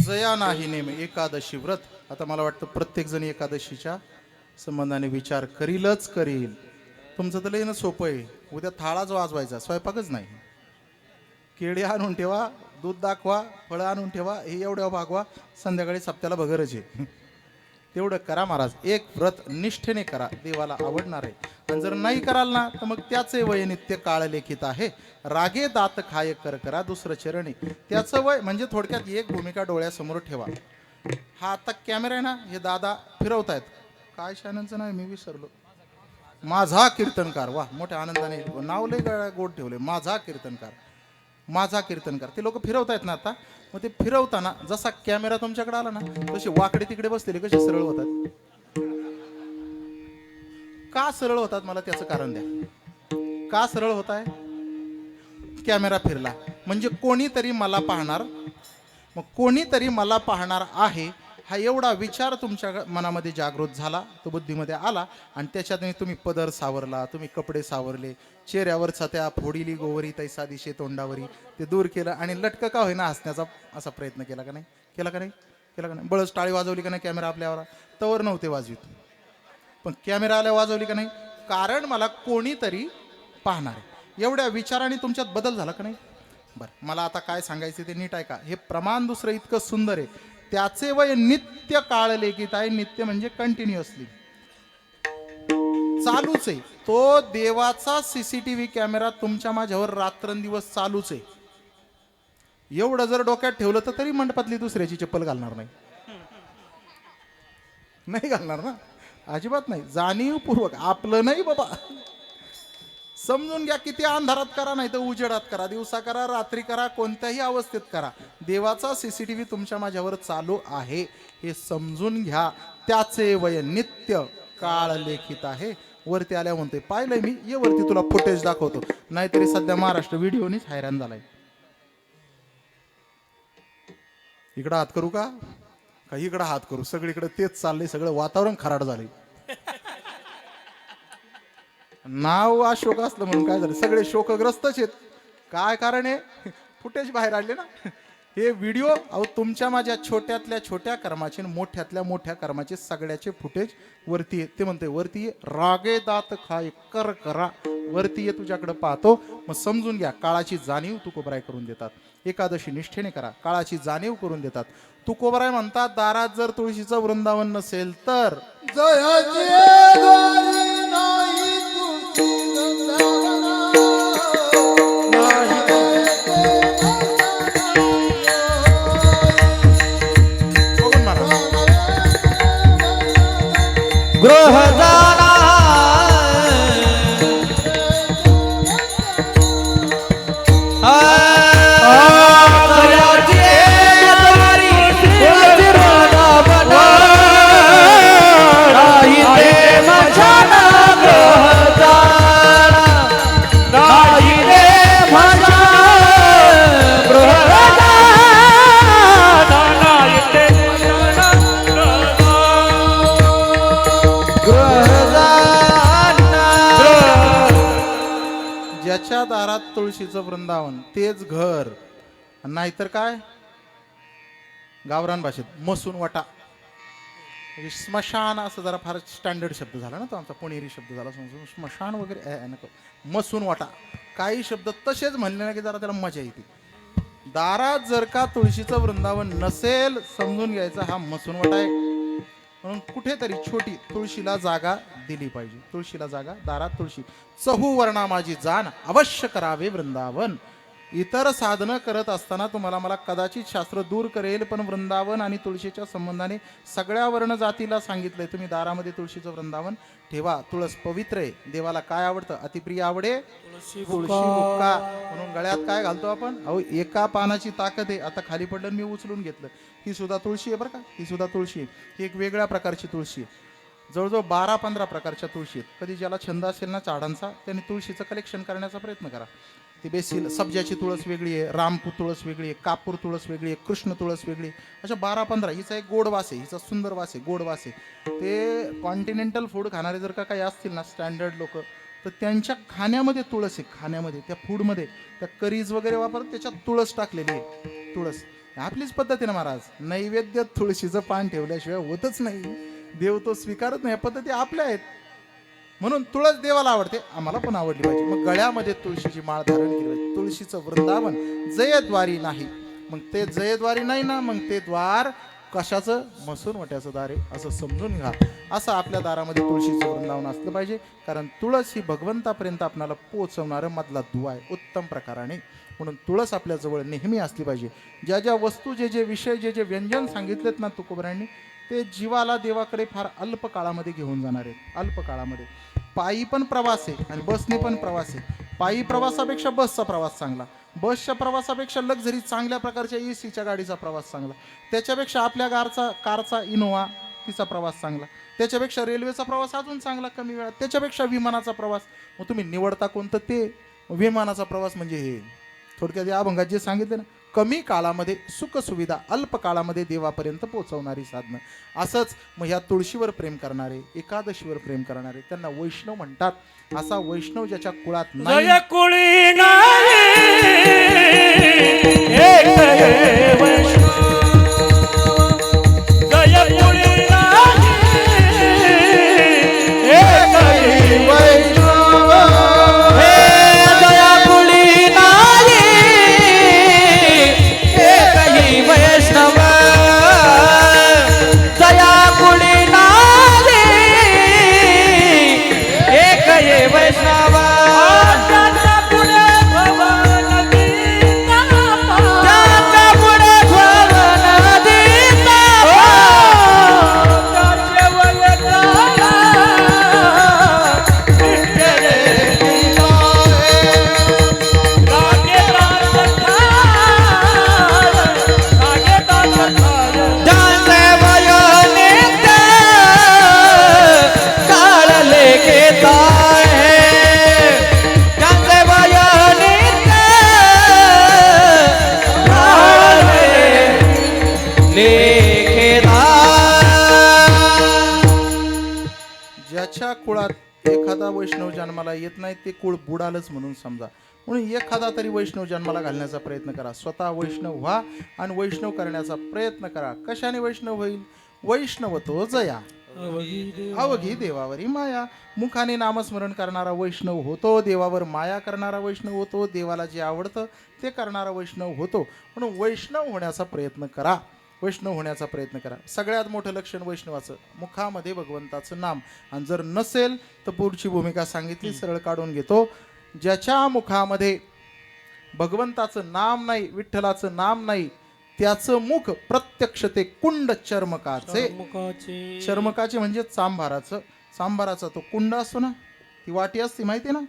जया नाही नेम एकादशी व्रत. आता मला वाटतं प्रत्येक जण एकादशीच्या संबंधाने विचार करीलच करील. तुमचं तर लय ना सोपं आहे. उद्या थाळाच वाजवायचा, स्वयंपाकच नाही. केळी आणून ठेवा, दूध दाखवा, फळं आणून ठेवा, हे एवढ्या भागवा, संध्याकाळी सप्त्याला भगरच आहे. तेवढं करा महाराज. एक व्रत निष्ठेने करा, देवाला आवडणार आहे. आणि जर नाही कराल ना तर मग त्याचे वय नित्य काळ लेखित आहे. रागे दात खाय कर करा दुसरं चरणी. त्याचं वय म्हणजे थोडक्यात एक भूमिका डोळ्यासमोर ठेवा. हा आता कॅमेरा आहे ना, हे दादा फिरवतायत. काय चॅनलचं नाव मी विसरलो. माझा कीर्तनकार. वा, मोठ्या आनंदाने नाव लय गोड ठेवले, माझा कीर्तनकार. माझा कीर्तनकार ते लोक फिरवतायत ना आता. मग ते फिरवताना जसा कॅमेरा तुमच्याकडे आला ना तसे वाकडे तिकडे बसलेले कसे सरळ होतात. का सरळ होतात मला त्याचं कारण द्या. का सरळ होत आहे. कॅमेरा फिरला म्हणजे कोणीतरी मला पाहणार. मग कोणीतरी मला पाहणार आहे हा एवढा विचार तुमच्या मनामध्ये जागृत झाला, तो बुद्धीमध्ये आला. आणि त्याच्यातून तुम्ही पदर सावरला, तुम्ही कपडे सावरले, चेहऱ्यावरचा त्या फोडीली गोवरी तैसा दिशे तोंडावरी ते दूर केलं आणि लटकं का होईना हसण्याचा असा प्रयत्न केला का नाही. केला का नाही. केला का नाही. बळच टाळी वाजवली का नाही. कॅमेरा आपल्यावर तवर नव्हते वाजवीत, पण कॅमेरा आल्या वाजवली का नाही. कारण मला कोणीतरी पाहणार आहे. एवढ्या विचाराने तुमच्यात बदल झाला का नाही. बरं, मला आता काय सांगायचं ते नीट ऐका. हे प्रमाण दुसरं इतकं सुंदर आहे. त्याचे वय नित्य काळ लेखित आहे. नित्य म्हणजे कंटिन्युअसली चालूच आहे. तो देवाचा सीसीटीव्ही कॅमेरा तुमच्या माझ्यावर रात्रंदिवस चालूच आहे. एवढं जर डोक्यात ठेवलं तर तरी मंडपातली दुसऱ्याची चप्पल घालणार नाही. नाही घालणार ना, अजिबात नाही. जाणीवपूर्वक आपलं नाही बाबा. समजून घ्या. किती अंधारात करा, नाही तर उजेडात करा, दिवसा करा, रात्री करा, कोणत्याही अवस्थेत करा, देवाचा सीसीटीव्ही तुमच्या माझ्यावर चालू आहे हे समजून घ्या. त्याचे वय नित्य काळ लेखित आहे. वरती आल्या म्हणते पाहिलंय मी, ये वरती तुला फुटेज दाखवतो. नाहीतरी सध्या महाराष्ट्र व्हिडिओनीच हैराण झालाय. इकडं हात करू का इकडं हात करू. सगळीकडे तेच चाललंय, सगळं वातावरण खराड झालंय. नाव अशोक असलं म्हणून काय झालं, सगळे शोकग्रस्तच आहेत. काय कारण आहे. फुटेज बाहेर आले ना. हे व्हिडिओ अहो तुमच्या माझ्या छोट्यातल्या छोट्या कर्माचे, मोठ्यातल्या मोठ्या कर्माचे सगळ्याचे फुटेज वरती आहे. ते म्हणते वरती रागे दात खाय कर करा. वरती ये, तुझ्याकडे पाहतो. मग समजून घ्या. काळाची जाणीव तुकोबराय करून देतात. एकादशी निष्ठेने करा, काळाची जाणीव करून देतात. तुकोबराय म्हणतात दारात जर तुळशीचं वृंदावन नसेल तर गृहदाना ज्याच्या दारात तुळशीचं वृंदावन तेच घर. नाहीतर काय गावरान भाषेत मसून वाटा. म्हणजे स्मशान असं जरा फार स्टँडर्ड शब्द झाला ना तो आमचा पुणेरी शब्द झाला. स्मशान वगैरे नको. मसून वाटा. काही शब्द तसेच म्हणले ना की जरा त्याला मजा येते. दारात जर का तुळशीचं वृंदावन नसेल समजून घ्यायचा हा मसून वाटा आहे. म्हणून कुठेतरी छोटी तुळशीला जागा दिली पाहिजे. तुळशीला जागा, दारात तुळशी. चहूवर्णा माझी जाण अवश्य करावे वृंदावन. इतर साधनं करत असताना तुम्हाला मला कदाचित शास्त्र दूर करेल, पण वृंदावन आणि तुळशीच्या संबंधाने सगळ्या वर्ण जातीला सांगितलंय तुम्ही दारामध्ये तुळशीचं वृंदावन ठेवा. तुळस पवित्र आहे. देवाला काय आवडतं. अतिप्रिय आवडे तुळशी बुक्का. म्हणून गळ्यात काय घालतो आपण. अहो एका पानाची ताकद आहे. आता खाली पडलं मी उचलून घेतलं. ही सुद्धा तुळशी आहे बरं का. ही सुद्धा तुळशी आहे. ही एक वेगळ्या प्रकारची तुळशी आहे. जवळजवळ 12-15 प्रकारच्या तुळशी आहेत. कधी ज्याला छंद असेल ना झाडांचा त्यांनी तुळशीचं कलेक्शन करण्याचा प्रयत्न करा. ती बेसिल सब्जाची तुळस वेगळी आहे, रामपूर तुळस वेगळी आहे, कापूर तुळस वेगळी आहे, कृष्ण तुळस वेगळी आहे. अशा 12-15. हिचा एक गोड वास आहे, हिचा सुंदर वास आहे, गोड वास आहे. ते कॉन्टिनेंटल फूड खाणारे जर का काही असतील ना स्टँडर्ड लोक, तर त्यांच्या खाण्यामध्ये तुळस आहे. खाण्यामध्ये त्या फूडमध्ये त्या करीज वगैरे वापरतात त्याच्यात तुळस टाकलेली आहे. तुळस आपलीच पद्धत आहे ना महाराज. नैवेद्य तुळशीचं पान ठेवल्याशिवाय होतच नाही. देव तो स्वीकारत नाही. या पद्धती आपल्या आहेत. म्हणून तुळस देवाला आवडते, आम्हाला पण आवडली पाहिजे. मग गळ्यामध्ये तुळशीची माळ धारण केली पाहिजे. तुळशीचं वृंदावन जयद्वारी नाही. मग ते जयद्वारी नाही ना, मग ते द्वार कशाचं? मसून वट्याचं दार आहे असं समजून घ्या. असं आपल्या दारामध्ये तुळशीचं वृंदावन असलं पाहिजे. कारण तुळस ही भगवंतापर्यंत आपल्याला पोहोचवणारं मधला दुवा आहे उत्तम प्रकाराने. म्हणून तुळस आपल्या जवळ नेहमी असली पाहिजे. ज्या ज्या वस्तू, जे जे विषय, जे जे व्यंजन सांगितलेत ना तुकोबरायांनी, ते जीवाला देवाकडे फार अल्प काळामध्ये घेऊन जाणार आहेत. अल्प काळामध्ये पायी पण प्रवास आहे आणि बसने पण प्रवास आहे. पायी प्रवासापेक्षा बसचा प्रवास चांगला. बसच्या प्रवासापेक्षा लक्झरी चांगल्या प्रकारच्या एसीच्या गाडीचा प्रवास चांगला. त्याच्यापेक्षा आपल्या कारचा इनोवा तिचा प्रवास चांगला. त्याच्यापेक्षा रेल्वेचा प्रवास अजून चांगला कमी वेळात. त्याच्यापेक्षा विमानाचा प्रवास. मग तुम्ही निवडता कोणतं? ते विमानाचा प्रवास. म्हणजे हे थोडक्यात या अभंगात जे सांगितले ना, कमी काळामध्ये सुख सुविधा, अल्प काळामध्ये देवापर्यंत पोहोचवणारी साधनं. असंच मग ह्या तुळशीवर प्रेम करणारे, एकादशीवर प्रेम करणारे, त्यांना वैष्णव म्हणतात. असा वैष्णव ज्याच्या कुळात नाही, जय कुळी नाही एक हे वैष्णव, जय कुळी नाही एक हे वैष्णव, हे दया कुळी नाही एकही वैष्णव, दया कुळी नाही एकही वैष्णव. त्याच्या पुढे भवन दीना त्याच्या पुढे भवन दीना त्याचे वय काळा लागे दात खाय त्यांचे वय नित्य काळ लेखित आहे. त्यांचे वय नित्य काळ लेखित आहे. ज्याच्या कुळात एखादा वैष्णव जन्माला येत नाही ते कुळ बुडालच म्हणून समजा. म्हणून एखादा तरी वैष्णव जन्माला घालण्याचा प्रयत्न करा. स्वतः वैष्णव व्हा आणि वैष्णव करण्याचा प्रयत्न करा. कशाने वैष्णव होईल? वैष्णव तो जया, अवघी देवावरी माया. मुखाने नामस्मरण करणारा वैष्णव होतो, देवावर माया करणारा वैष्णव होतो, देवाला जे आवडतं ते करणारा वैष्णव होतो. म्हणून वैष्णव होण्याचा प्रयत्न करा. वैष्णव होण्याचा प्रयत्न करा. सगळ्यात मोठं लक्षण वैष्णवाचं मुखामध्ये भगवंताचं नाम. आणि जर नसेल तर पुढची भूमिका सांगितली, सरळ काढून घेतो. ज्याच्या मुखामध्ये भगवंताचं नाम नाही, विठ्ठलाचं नाम नाही, त्याचं मुख प्रत्यक्ष ते कुंड चर्मकाचे. चर्मकाचे म्हणजे चांभाराचं. चांभाराचा तो कुंड असतो ना, ती वाटी असते माहिती आहे ना.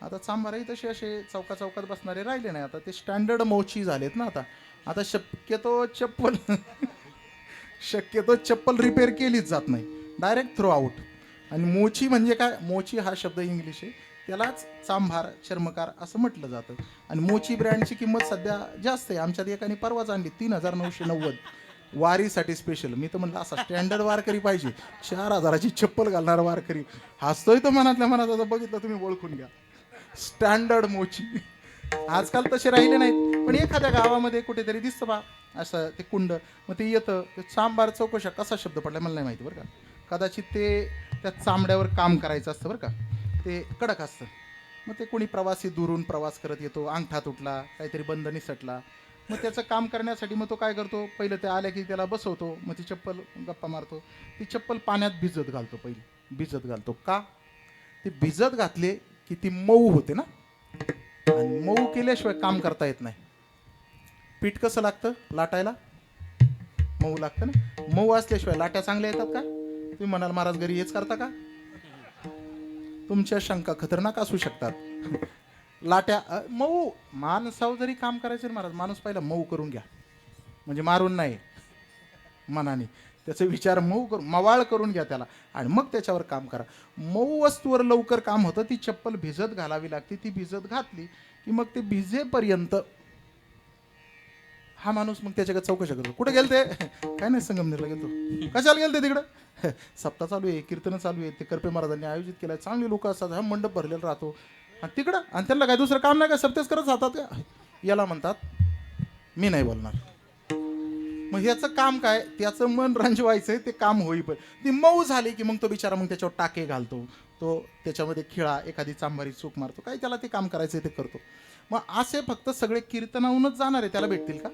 आता चांभारही तसे असे चौका चौकात बसणारे राहिले नाही. आता ते स्टँडर्ड मोची झालेत ना. आता शक्यतो चप्पल रिपेअर केलीच जात नाही, डायरेक्ट थ्रो आउट. आणि मोची म्हणजे काय? मोची हा शब्द इंग्लिश आहे, त्यालाच चांभार, चर्मकार असं म्हटलं जातं. आणि मोची ब्रँडची किंमत सध्या जास्त आहे. आमच्यात एकाने परवाच आणली 3,990 वारीसाठी स्पेशल. मी तर म्हणलं असा स्टँडर्ड वारकरी पाहिजे, 4,000ची चप्पल घालणारा वारकरी. हसतोय तो मनातल्या मनात. आता बघितलं तुम्ही ओळखून घ्या. स्टँडर्ड मोची आजकाल तसे राहिले नाहीत. पण एखाद्या गावामध्ये कुठेतरी दिसतं बा असं ते कुंड. मग ते येतं ते चांभार चौकशा. कसा शब्द पडला मला नाही माहिती बरं का. कदाचित ते त्या चांबड्यावर काम करायचं असतं बरं का. ते कडक असतं. मग ते कोणी प्रवासी दुरून प्रवास करत येतो, अंगठा तुटला, काहीतरी बंद निसटला, मग त्याचं काम करण्यासाठी मग तो काय करतो, पहिलं ते आल्या की त्याला बसवतो, मग ती चप्पल गप्पा मारतो, ती चप्पल पाण्यात भिजत घालतो. पहिली भिजत घालतो का? ती भिजत घातले की ती मऊ होते ना. आणि मऊ केल्याशिवाय काम करता येत नाही. पीठ कसं लागतं लाटायला? मऊ लागतं ना. मऊ असल्याशिवाय लाट्या चांगल्या येतात का? तुम्ही म्हणाल महाराज घरी हेच करता का? तुमच्या शंका खतरनाक असू शकतात. लाट्या मऊ माणसावर जरी काम करायचं महाराज, माणूस पहिला मऊ करून घ्या. म्हणजे मारून नाही, मनाने त्याचे विचार मऊ करून मवाळ करून घ्या त्याला, आणि मग त्याच्यावर काम करा. मऊ वस्तूवर लवकर काम होतं. ती चप्पल भिजत घालावी लागते. ती भिजत घातली की मग ते भिजेपर्यंत हा माणूस मग त्याच्याकडे चौकशा करतो. कुठे गेलते? काय नाही, संगमनेरला गेलतो. कशाला गेलते तिकडं? सप्ताह चालू आहे, कीर्तन चालू आहे, ते करपे महाराजांनी आयोजित केलं, चांगली लोक असतात, हा मंडप भरलेला राहतो. आणि तिकडं आणि त्यांना काय दुसरं काम नाही का? सप्तेच करत राहतात का? याला म्हणतात मी नाही बोलणार. मग ह्याचं काम काय, त्याचं मन रंजवायचंय, ते काम होईपर्यंत. ती मऊ झाली की मग तो बिचारा मग त्याच्यावर टाके घालतो, तो त्याच्यामध्ये खिळा एखादी चांभारी चूक मारतो, काय त्याला ते काम करायचंय ते करतो. मग असे फक्त सगळे कीर्तनाहूनच जाणार आहे त्याला भेटतील का?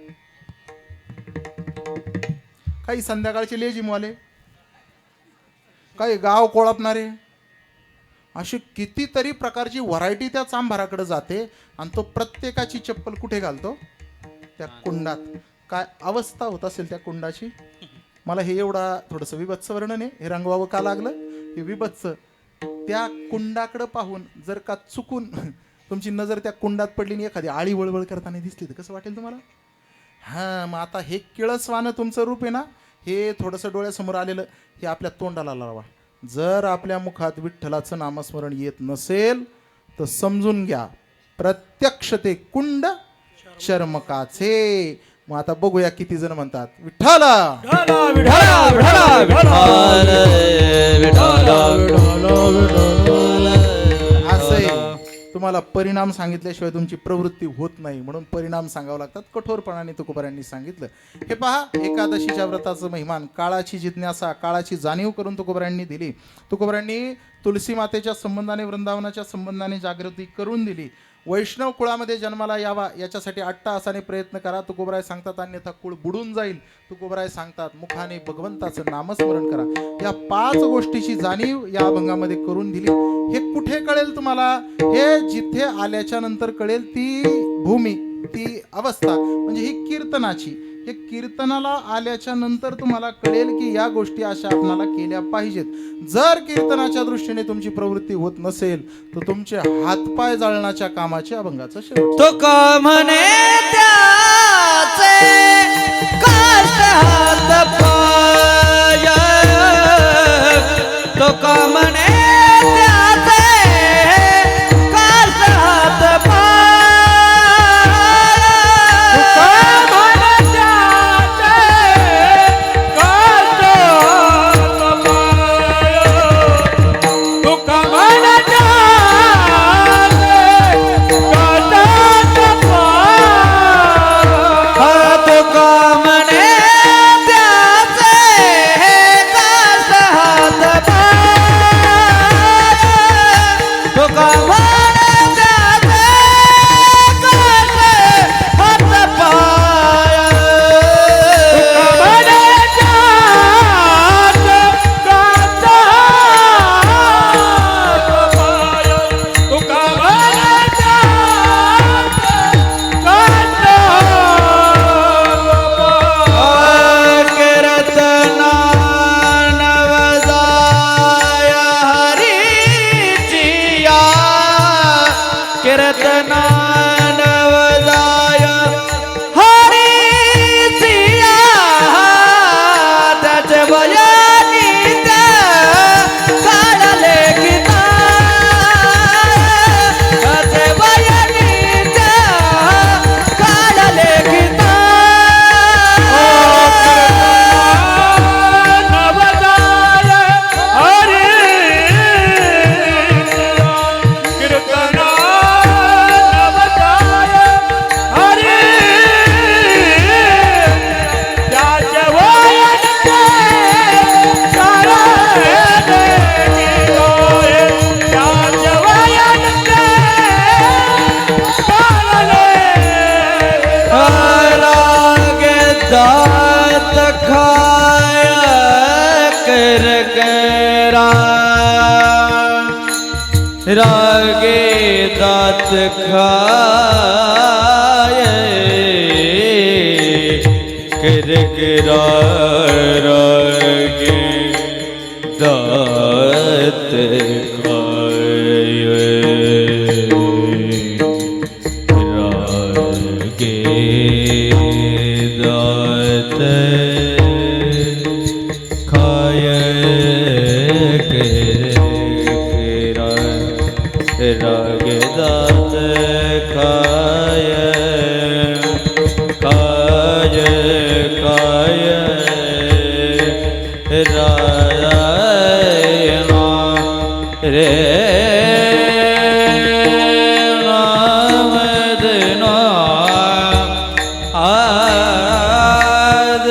काही संध्याकाळचे लेझिमवाले, काही गाव कोळपणारे, अशी कितीतरी प्रकारची व्हरायटी त्या चांभाराकडे जाते आणि तो प्रत्येकाची चप्पल कुठे घालतो? त्या कुंडात. काय अवस्था होत असेल त्या कुंडाची. मला हे एवढा थोडंसं विभत्स वर्णन आहे, हे रंगवावं का लागलं, हे विभत्स. त्या कुंडाकडे पाहून जर का चुकून तुमची नजर त्या कुंडात पडली आणि एखादी आळी वळवळ करताना दिसली तर कसं वाटेल तुम्हाला? हां, मग आता हे किळसवानं तुमचं रूप आहे ना, हे थोडंसं डोळ्यासमोर आलेलं हे आपल्या तोंडाला लावा. जर आपल्या मुखात विठ्ठलाचं नामस्मरण येत नसेल तर समजून घ्या प्रत्यक्ष ते कुंड चर्मकाचे. मग आता बघूया किती जण म्हणतात विठ्ठला असं. तुम्हाला परिणाम सांगितल्याशिवाय तुमची प्रवृत्ती होत नाही, म्हणून परिणाम सांगावं लागतात. कठोरपणाने तुकोबारायांनी सांगितलं. हे पहा, एकादशीच्या व्रताचं महिमान, काळाची जिज्ञासा, काळाची जाणीव करून तुकोबारायांनी दिली. तुकोबारायांनी तुलसी मातेच्या संबंधाने, वृंदावनाच्या संबंधाने जागृती करून दिली. वैष्णव कुळामध्ये जन्माला यावा याच्यासाठी अट्टाहासाने प्रयत्न करा. तुकोबराय सांगतात अन्यथा कुळ बुडून जाईल. तुकोबराय सांगतात मुखाने भगवंताचं नामस्मरण करा. या 5 गोष्टीची जाणीव या अभंगामध्ये करून दिली. हे कुठे कळेल तुम्हाला? हे जिथे आल्याच्या नंतर कळेल ती भूमी, ती अवस्था म्हणजे ही कीर्तनाची. हे कीर्तनाला आल्याच्या नंतर तुम्हाला कळेल की या गोष्टी अशा आपणाला केल्या पाहिजेत. जर कीर्तनाच्या दृष्टीने तुमची प्रवृत्ती होत नसेल तर तुमचे हातपाय जाळण्याच्या कामाचे अभंगाचं शेवट. तो का म्हणे त्याचे काष्ट हात पाय, तो का म्हणे त्याचे काष्ट हात पाय. रागे दात खाए कर रागे दात खाए रागे दात खाए रागे दात खाय खाय खाय रायना रे नाम देना आद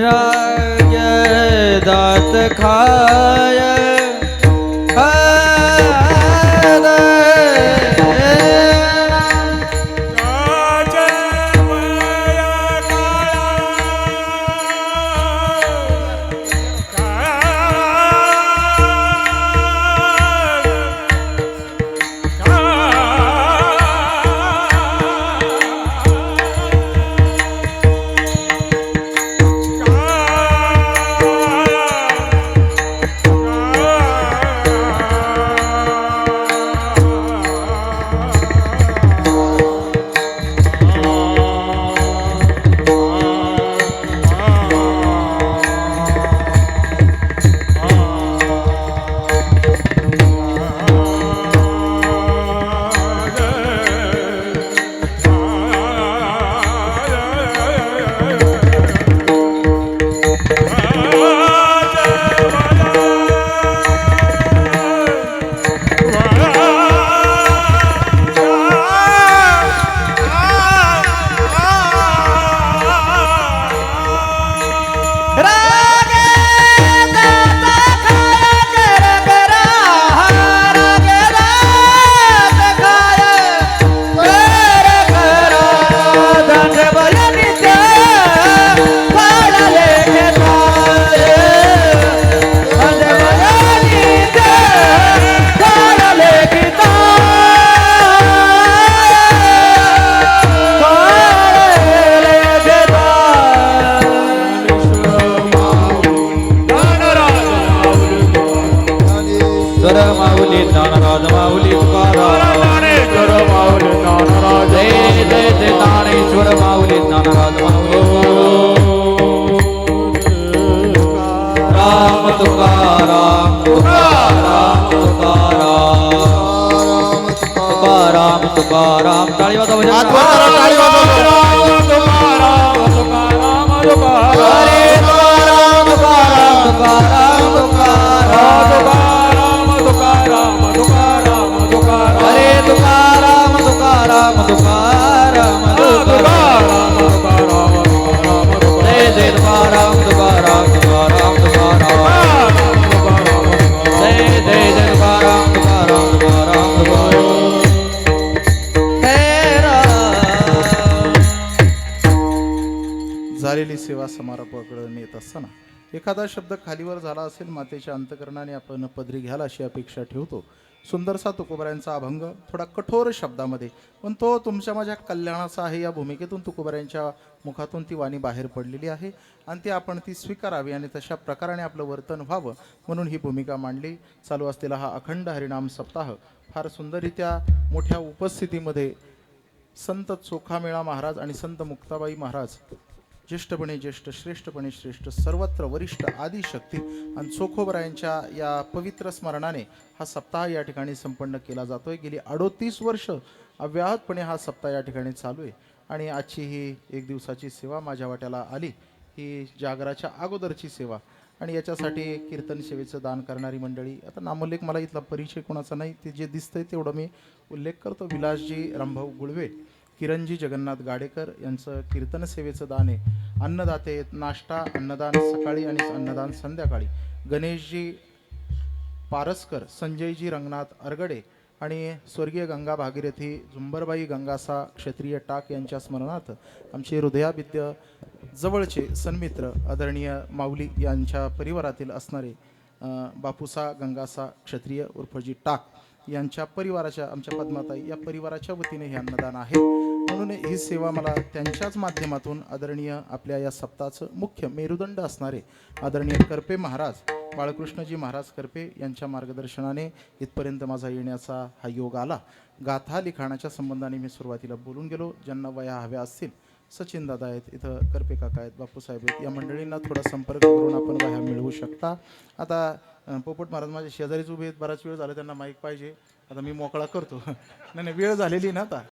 राग दात खाय तुकाराम टाळी वाजवा भजन हात वर करा, टाळी वाजवा. तुकाराम तुकाराम तुकाराम हरे तुकाराम तुकाराम तुकाराम तुकाराम तुकाराम तुकाराम तुकाराम तुकाराम हरे तुकाराम तुकाराम तुकाराम तुकाराम तुकाराम तुकाराम जय जय तुकाराम तुकाराम तुकाराम तुकाराम जय जय जय तुकाराम तुकाराम तुकाराम तुकाराम हे राम. झालेली सेवा समारंभाकडे नेत असताना एखादा शब्द खालीवर झाला असेल मातेच्या अंतकरणाने आपण पदरी घ्याल अशी अपेक्षा ठेवतो. सुंदरसा तुकोबऱ्यांचा अभंग थोडा कठोर शब्दामध्ये, पण तो तुमच्या माझ्या कल्याणाचा आहे. या भूमिकेतून तुकोबऱ्यांच्या मुखातून ती वाणी बाहेर पडलेली आहे आणि ती आपण ती स्वीकारावी आणि तशा प्रकाराने आपलं वर्तन व्हावं म्हणून ही भूमिका मांडली. चालू असलेला हा अखंड हरिनाम सप्ताह फार सुंदररित्या मोठ्या उपस्थितीमध्ये संत चोखामेळा महाराज आणि संत मुक्ताबाई महाराज, ज्येष्ठपणे ज्येष्ठ, श्रेष्ठपणे श्रेष्ठ, सर्वत्र वरिष्ठ आदिशक्ती आणि चोखोबरायांच्या या पवित्र स्मरणाने हा सप्ताह या ठिकाणी संपन्न केला जातोय. गेली 38 वर्ष अव्याहतपणे हा सप्ताह या ठिकाणी चालू आहे आणि आजची ही एक दिवसाची सेवा माझ्या वाट्याला आली. ही जागराच्या अगोदरची सेवा आणि याच्यासाठी कीर्तन सेवेचं दान करणारी मंडळी, आता नामोल्लेख मला इथला परिचय कोणाचा नाही, ते जे दिसतंय तेवढं मी उल्लेख करतो. विलासजी रामभाऊ गुळवे, किरणजी जगन्नाथ गाडेकर यांचं कीर्तन सेवेचं दान आहे. अन्नदाते नाश्ता अन्नदान सकाळी आणि अन्नदान संध्याकाळी. गणेशजी पारसकर, संजयजी रंगनाथ अरगडे आणि स्वर्गीय गंगा भागीरथी झुंबरबाई गंगासा क्षत्रिय टाक यांच्या स्मरणार्थ आमचे हृदयाभिद्य जवळचे सन्मित्र आदरणीय माऊली यांच्या परिवारातील असणारे बापूसा गंगासा क्षत्रिय उर्फजी टाक यांच्या परिवाराच्या, आमच्या पद्माताई या परिवाराच्या वतीने हे अन्नदान आहे. म्हणून ही सेवा मला त्यांच्याच माध्यमातून आदरणीय आपल्या या सप्ताहाचं मुख्य मेरुदंड असणारे आदरणीय करपे महाराज बाळकृष्णजी महाराज करपे यांच्या मार्गदर्शनाने इथपर्यंत माझा येण्याचा हा योग आला. गाथा लिखाणाच्या संबंधाने मी सुरुवातीला बोलून गेलो. ज्यांना वया हव्या असतील, सचिन दादा आहेत, इथं करपे काका आहेत, बापूसाहेब आहेत, या मंडळींना थोडा संपर्क करून आपण वया मिळवू शकता. आता पोपट महाराज माझ्या शेजारीच उभे आहेत, बराच वेळ झाला, त्यांना माईक पाहिजे. आता मी मोकळा करतो. नाही वेळ झालेली ना आता.